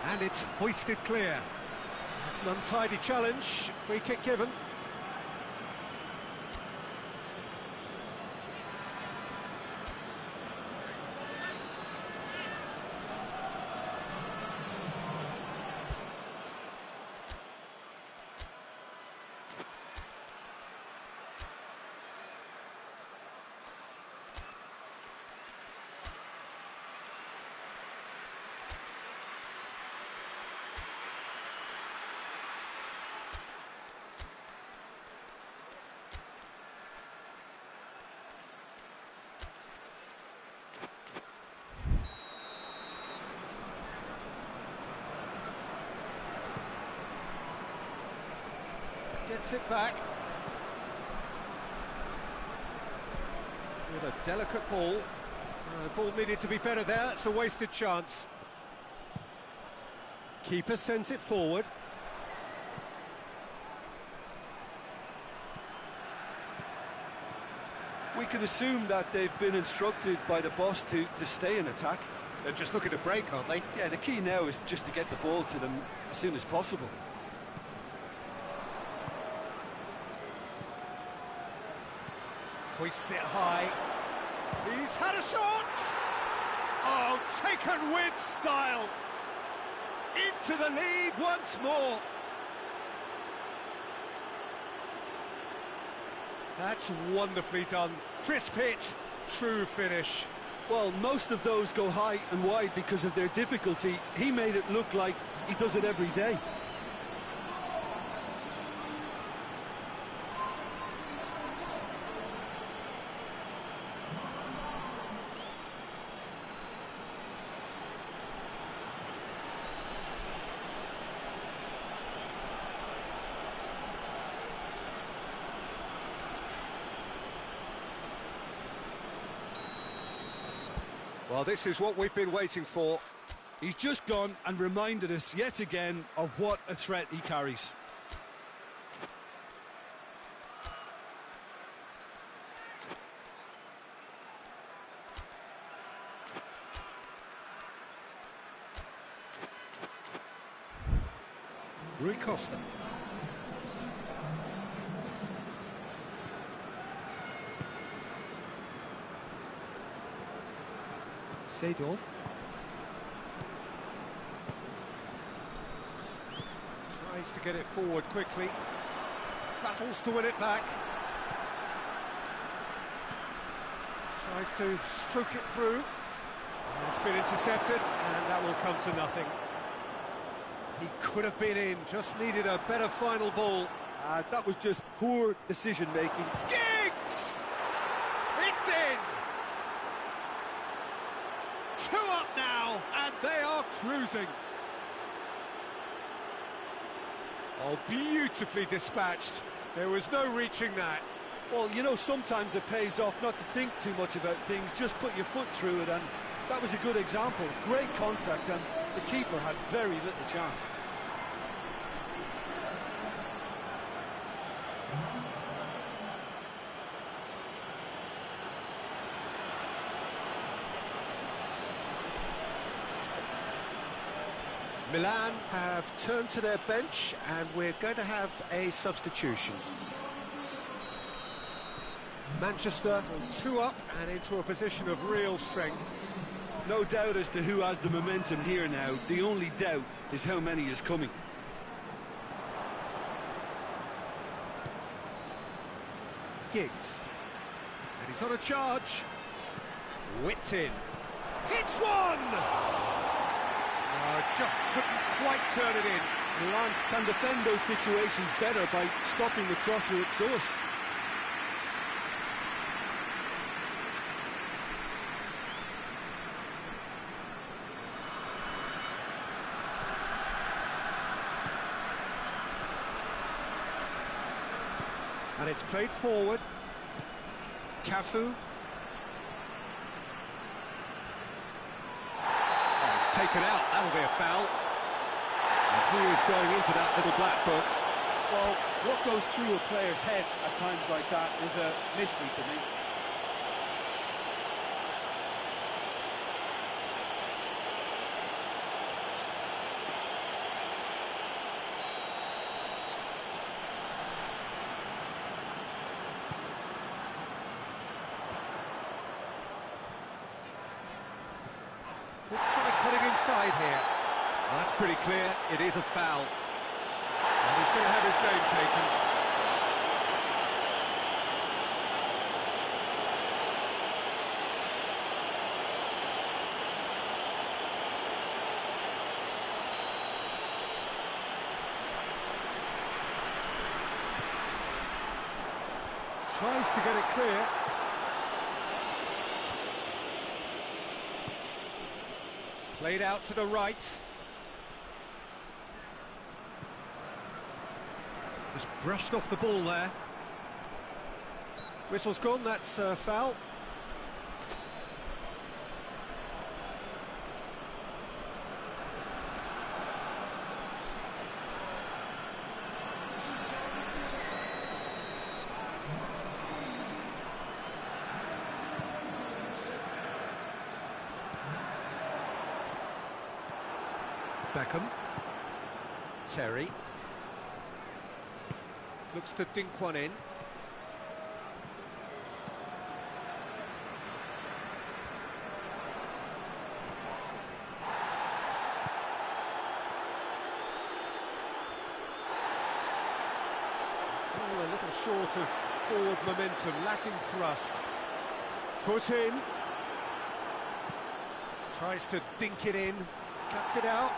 And it's hoisted clear. It's an untidy challenge, free kick given. Gets it back. With a delicate ball. The ball needed to be better there, it's a wasted chance. Keeper sends it forward. We can assume that they've been instructed by the boss to stay in attack. They're just looking to break, aren't they? Yeah, the key now is just to get the ball to them as soon as possible. Hoists it high. He's had a shot! Oh, taken with style! Into the lead once more! That's wonderfully done. Crisp hit, true finish. Well, most of those go high and wide because of their difficulty. He made it look like he does it every day. Well, this is what we've been waiting for. He's just gone and reminded us yet again of what a threat he carries. Rui Costa. Seedorf. Tries to get it forward quickly. Battles to win it back. Tries to stroke it through. It's been intercepted, and that will come to nothing. He could have been in, just needed a better final ball. That was just poor decision-making. Giggs! It's in! 2 up now, and they are cruising. Oh, beautifully dispatched. There was no reaching that. Well, you know, sometimes it pays off not to think too much about things, just put your foot through it, and that was a good example. Great contact, and the keeper had very little chance. Milan have turned to their bench, and we're going to have a substitution. Manchester 2 up and into a position of real strength. No doubt as to who has the momentum here now. The only doubt is how many is coming. Giggs. And he's on a charge. Whipped in. Hits one! Just couldn't quite turn it in. Milan can defend those situations better by stopping the crosser at source. And it's played forward. Cafu. Oh, it's taken out. That'll be a foul. And he is going into that little black book. Well, what goes through a player's head at times like that is a mystery to me. Could try cutting inside here. Well, that's pretty clear. It is a foul. And he's going to have his name taken. Tries to get it clear. Played out to the right. Just brushed off the ball there. Whistle's gone, that's foul. Beckham. Terry. Looks to dink one in. It's all a little short of forward momentum, lacking thrust. Foot in. Tries to dink it in. Cuts it out.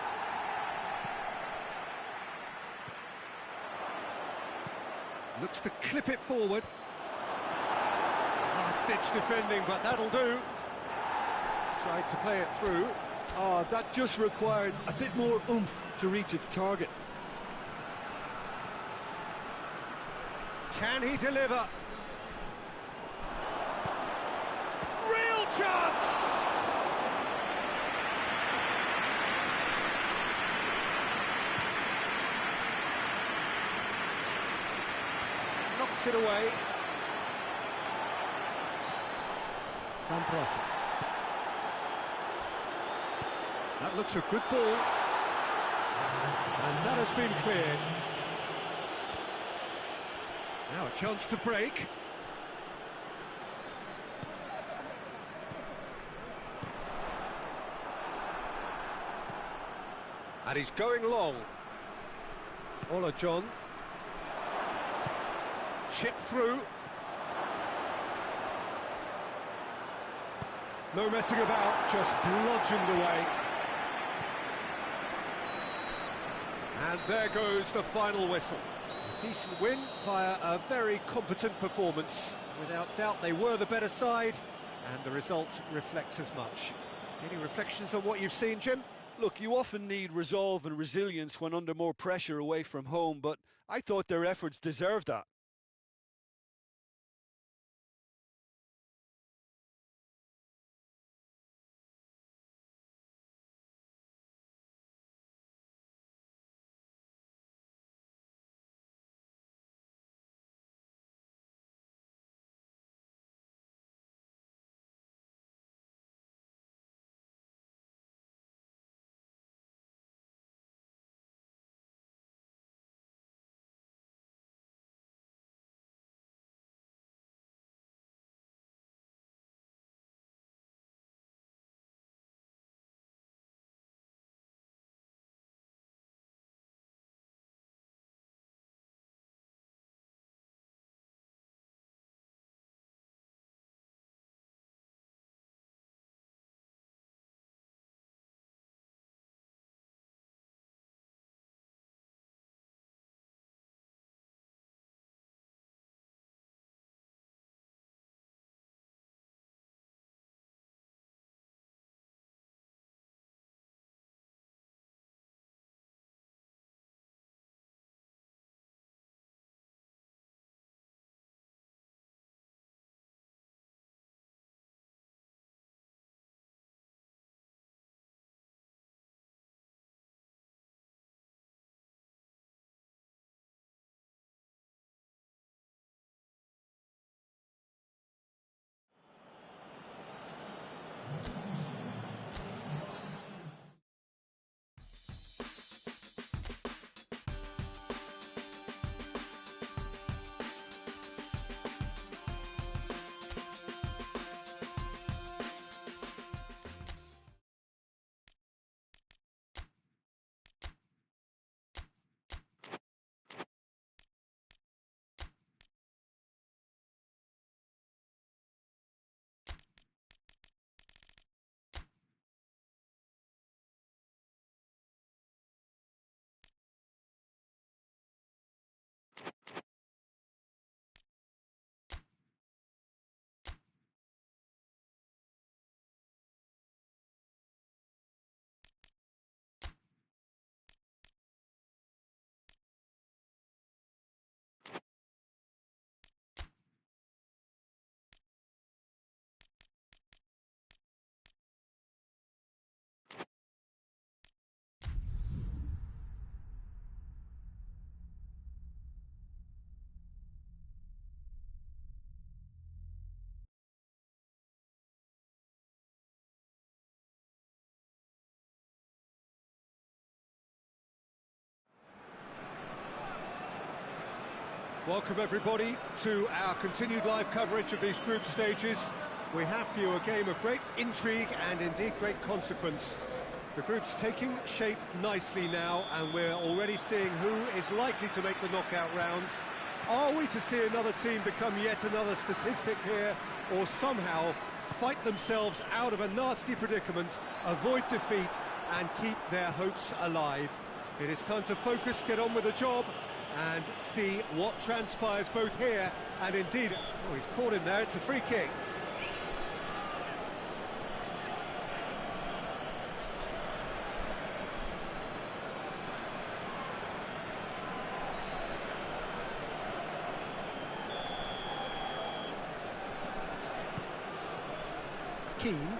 Looks to clip it forward. Last-ditch defending, but that'll do. Tried to play it through. Oh, that just required a bit more oomph to reach its target. Can he deliver? Real chance! Knocks it away. Zambrossi. That looks a good ball. And that has been cleared. Now a chance to break. And he's going long. Ola John. Chip through. No messing about, just bludgeoned away. And there goes the final whistle. A decent win via a very competent performance. Without doubt, they were the better side, and the result reflects as much. Any reflections on what you've seen, Jim? Look, you often need resolve and resilience when under more pressure away from home, but I thought their efforts deserved that. Welcome everybody to our continued live coverage of these group stages. We have for you a game of great intrigue and indeed great consequence. The group's taking shape nicely now, and we're already seeing who is likely to make the knockout rounds. Are we to see another team become yet another statistic here, or somehow fight themselves out of a nasty predicament, avoid defeat and keep their hopes alive? It is time to focus, get on with the job, and see what transpires both here and indeed... Oh, he's caught him there, it's a free kick. Keane.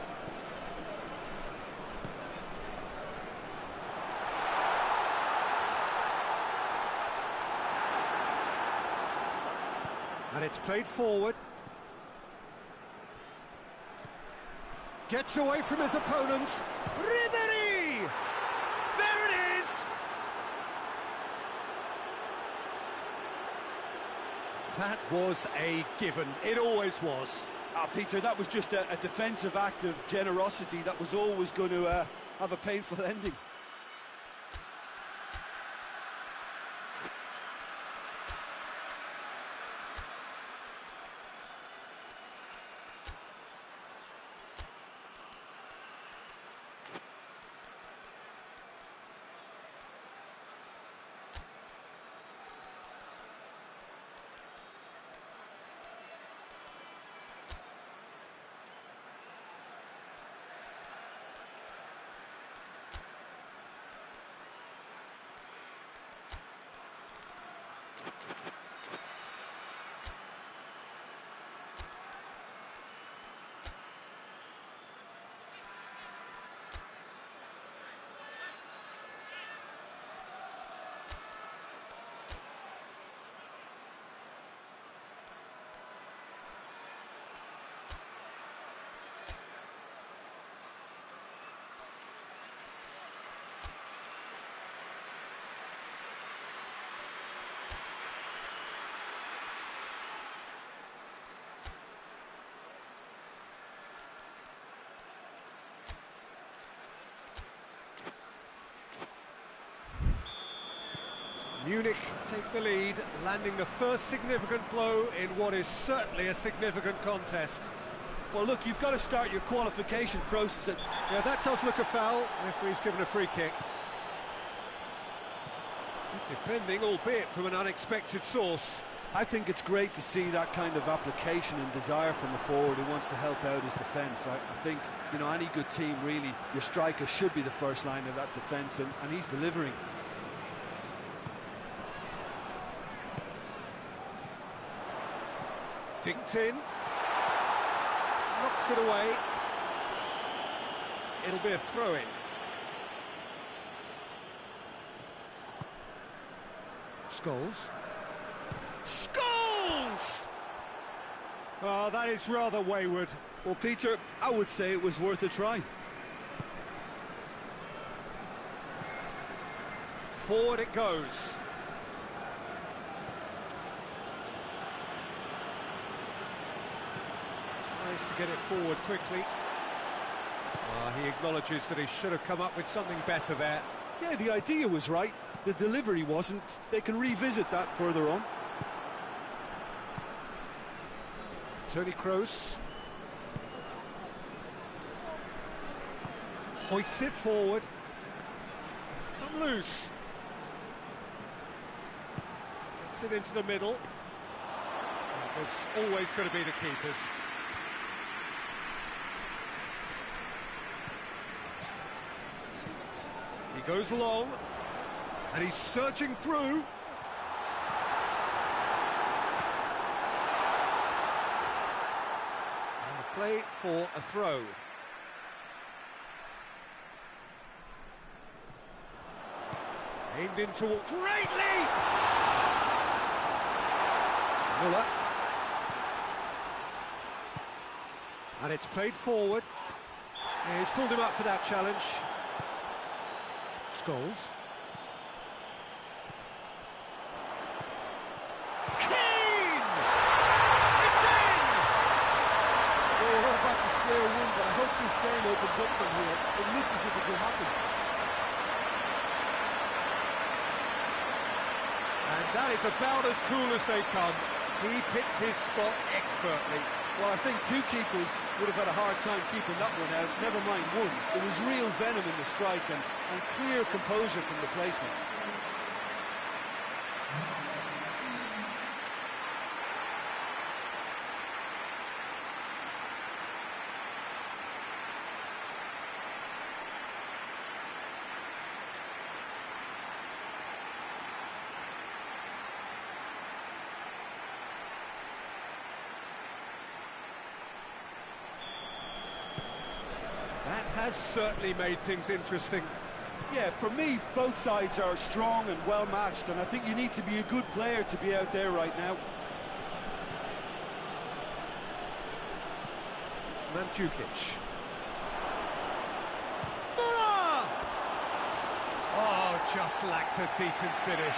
And it's played forward. Gets away from his opponents. Ribéry! There it is! That was a given. It always was. Peter, that was just a defensive act of generosity that was always going to have a painful ending. Munich take the lead, landing the first significant blow in what is certainly a significant contest. Well, look, you've got to start your qualification process. Yeah, that does look a foul. Referee's given a free kick. Good defending, albeit from an unexpected source. I think it's great to see that kind of application and desire from a forward who wants to help out his defence. I think, you know, any good team, really, your striker should be the first line of that defence, and he's delivering. Dinked in, knocks it away. It'll be a throw-in. Scholes. Scholes! Oh, that is rather wayward. Well, Peter, I would say it was worth a try. Forward it goes. Tries to get it forward quickly. He acknowledges that he should have come up with something better there. Yeah, the idea was right. The delivery wasn't. They can revisit that further on. Toni Kroos. Hoists it forward. It's come loose. Gets it into the middle. It's always going to be the keepers. He goes long, and he's surging through. And a play for a throw. Aimed into a great leap! Müller. And it's played forward. Yeah, he's pulled him up for that challenge. Scholes. square one, but I hope this game opens up from here. It looks as if it could happen. And that is about as cool as they come. He picked his spot expertly. Well, I think two keepers would have had a hard time keeping that one out, never mind one. There was real venom in the strike and clear composure from the placement. That has certainly made things interesting. Yeah, for me, both sides are strong and well matched, and I think you need to be a good player to be out there right now. Mandzukic. Ah! Oh, just lacked a decent finish.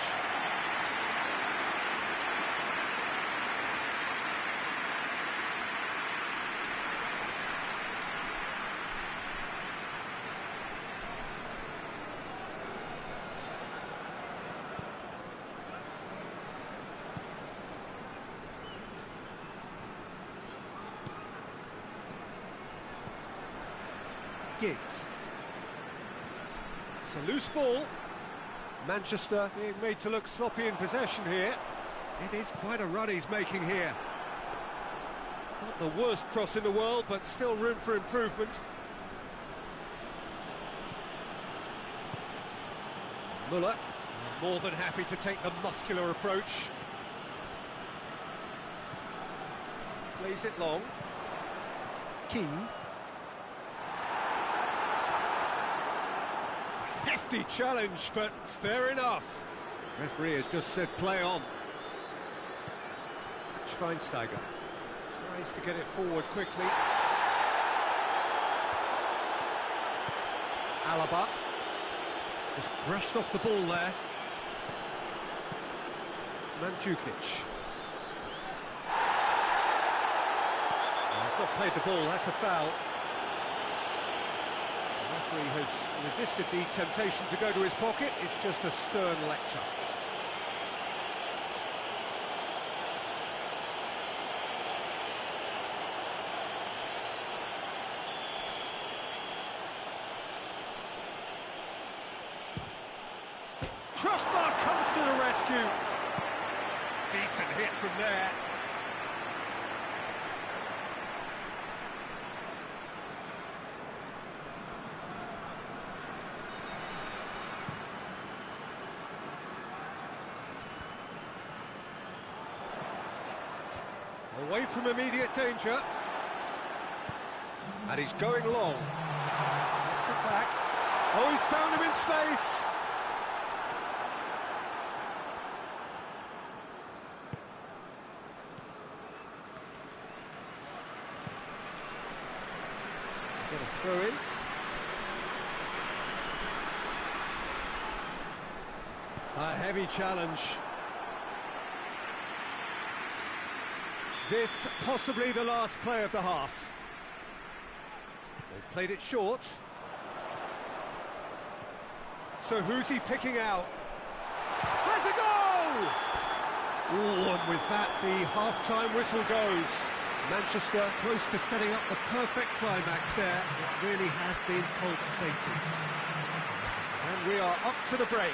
Giggs. It's a loose ball. Manchester being made to look sloppy in possession here. It is quite a run he's making here. Not the worst cross in the world, but still room for improvement. Muller, more than happy to take the muscular approach. Plays it long. Keane. Hefty challenge, but fair enough. Referee has just said play on. Schweinsteiger tries to get it forward quickly. Alaba just brushed off the ball there. Mandzukic. He's not played the ball, that's a foul. The referee has resisted the temptation to go to his pocket. It's just a stern lecture. Crossbar comes to the rescue. Decent hit from there. Away from immediate danger. And he's going long. Gets it back. Oh, he's found him in space. Got a throw in. A heavy challenge. This possibly the last play of the half. They've played it short. So who's he picking out? Has a goal! Oh, and with that, the half-time whistle goes. Manchester close to setting up the perfect climax there. It really has been pulsating. And we are up to the break.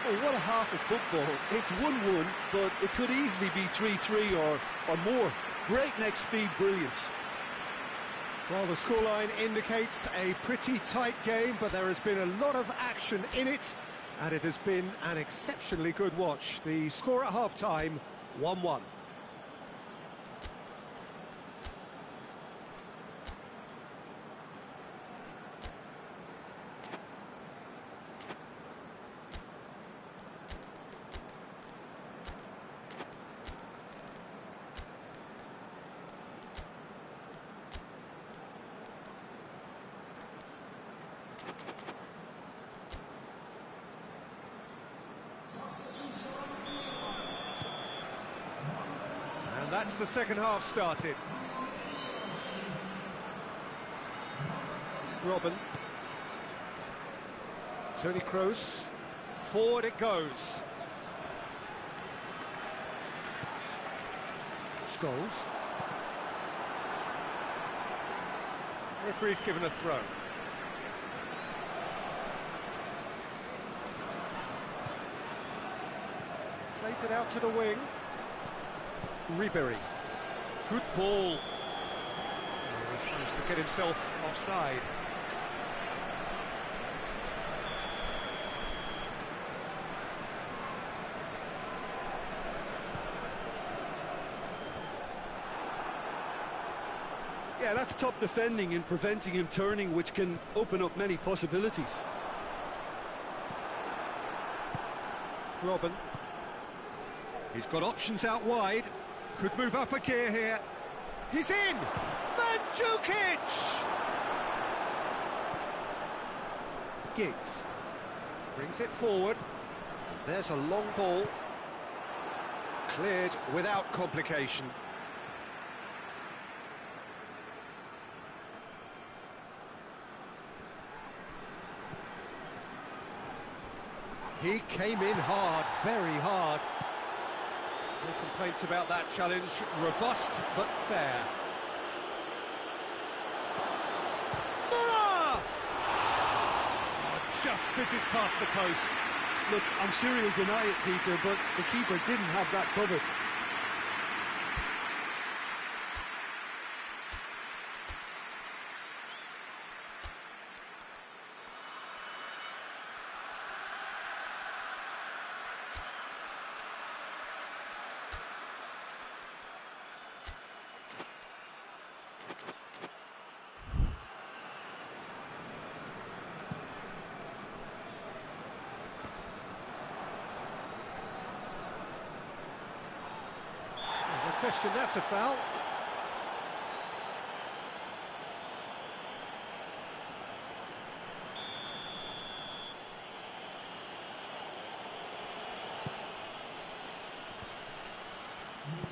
Oh, what a half of football. It's 1-1, but it could easily be 3-3 or more. Breakneck speed brilliance. Well, the scoreline indicates a pretty tight game, but there has been a lot of action in it, and it has been an exceptionally good watch. The score at half-time, 1-1. And that's the second half started. Robben. Toni Kroos. Forward it goes. Scholes. Referee's given a throw. Plays it out to the wing. Ribéry. Good ball. Oh, he's managed to get himself offside. Yeah, that's top defending and preventing him turning, which can open up many possibilities. Robben. He's got options out wide. Could move up a gear here. He's in! Mandzukic! Giggs brings it forward. And there's a long ball. Cleared without complication. He came in hard, very hard. No complaints about that challenge. Robust, but fair. Muller! Oh, just fizzes past the post. Look, I'm sure he'll deny it, Peter, but the keeper didn't have that covered. Question, that's a foul.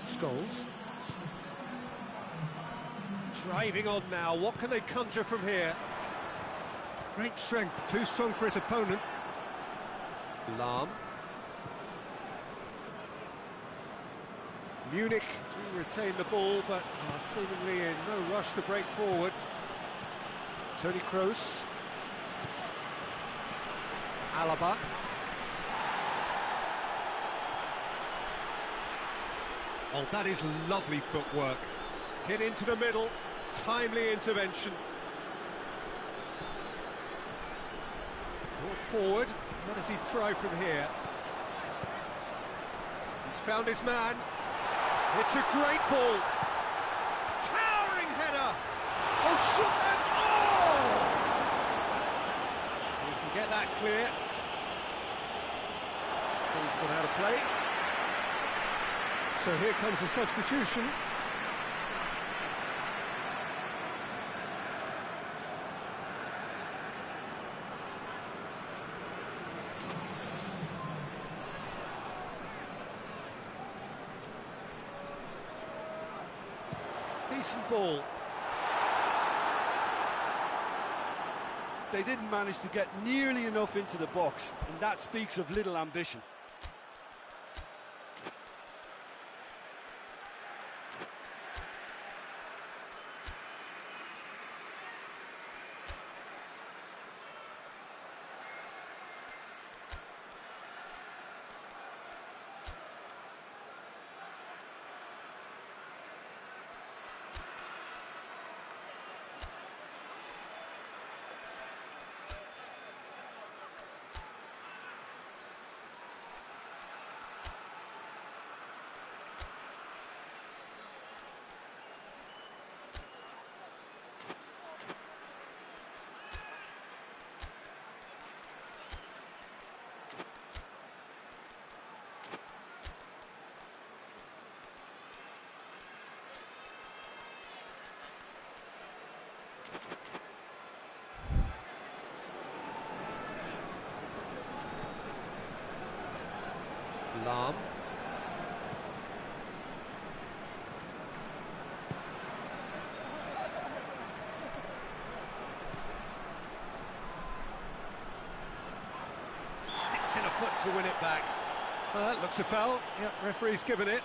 Scholes. Driving on now, what can they conjure from here? Great strength, too strong for his opponent. Lahm. Munich to retain the ball, but are seemingly in no rush to break forward. Toni Kroos. Alaba. Oh, that is lovely footwork. Hit into the middle, timely intervention. Brought forward, what does he try from here? He's found his man. It's a great ball. Towering header. Oh, shoot that! Oh! He can get that clear. Ball's gone out of play. So here comes the substitution. Decent ball. They didn't manage to get nearly enough into the box, and that speaks of little ambition. win it back. Looks a foul. Yep, referee's given it.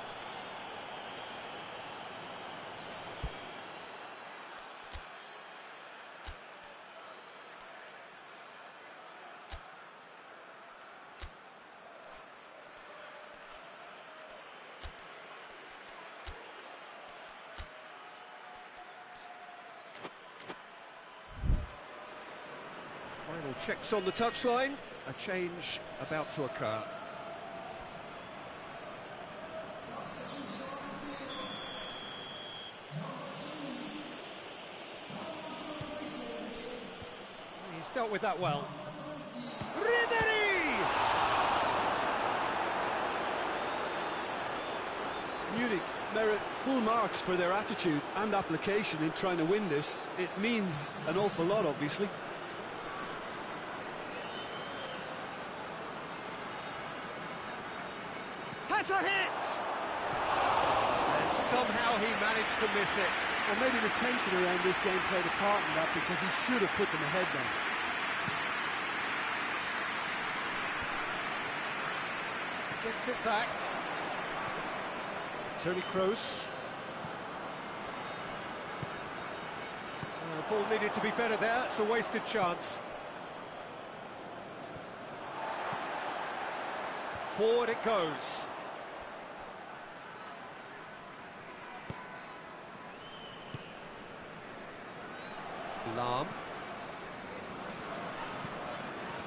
Final checks on the touchline. A change about to occur. He's dealt with that well. Ribéry! Munich merit full marks for their attitude and application in trying to win this. It means an awful lot, obviously. Has a hit! And somehow he managed to miss it. Well, maybe the tension around this game played a part in that, because he should have put them ahead then. Gets it back. Toni Kroos. The ball needed to be better there. It's a wasted chance. Forward it goes. Lahm.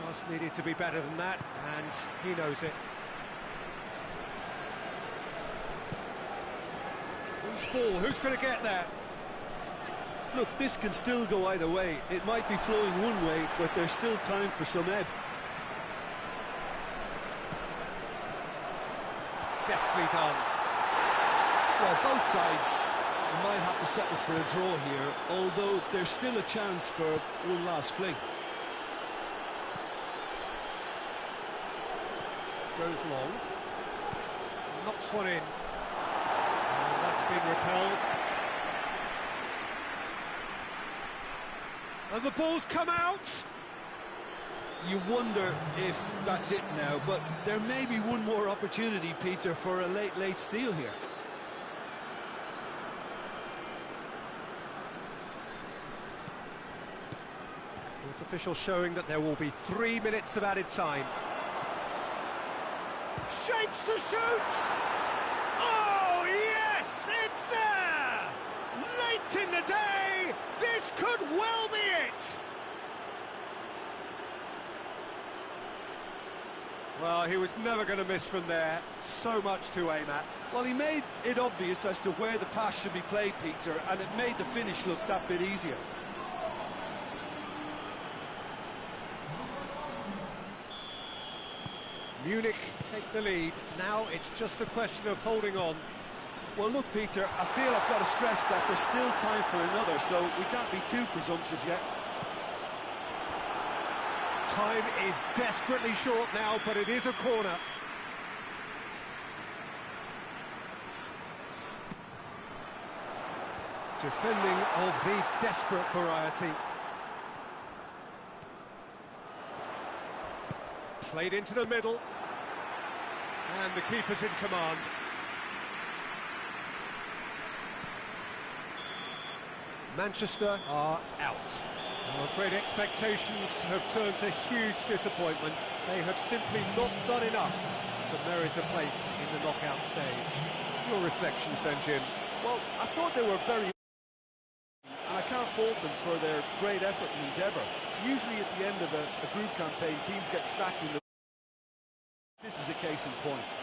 Pass needed to be better than that, and he knows it. Who's ball? Who's going to get there? Look, this can still go either way. It might be flowing one way, but there's still time for some ebb. Deftly done. Well, both sides might have to settle for a draw here, although there's still a chance for one last fling. Goes long. Knocks one in. And that's been repelled. And the ball's come out! You wonder if that's it now, but there may be one more opportunity, Peter, for a late steal here. Fourth official showing that there will be 3 minutes of added time. Shapes to shoot! Oh, yes! It's there! Late in the day, this could well be it! Well, he was never going to miss from there. So much to aim at. Well, he made it obvious as to where the pass should be played, Peter, and it made the finish look that bit easier. Munich take the lead. Now it's just a question of holding on. Well, look, Peter, I feel I've got to stress that there's still time for another, so we can't be too presumptuous yet. Time is desperately short now, but it is a corner. Defending of the desperate variety. Played into the middle. And the keeper's in command. Manchester are out. Well, great expectations have turned to huge disappointment. They have simply not done enough to merit a place in the knockout stage. Your reflections then, Jim? Well, I thought they were very... and I can't fault them for their great effort and endeavour. Usually at the end of a group campaign, teams get stacked in the... This is a case in point.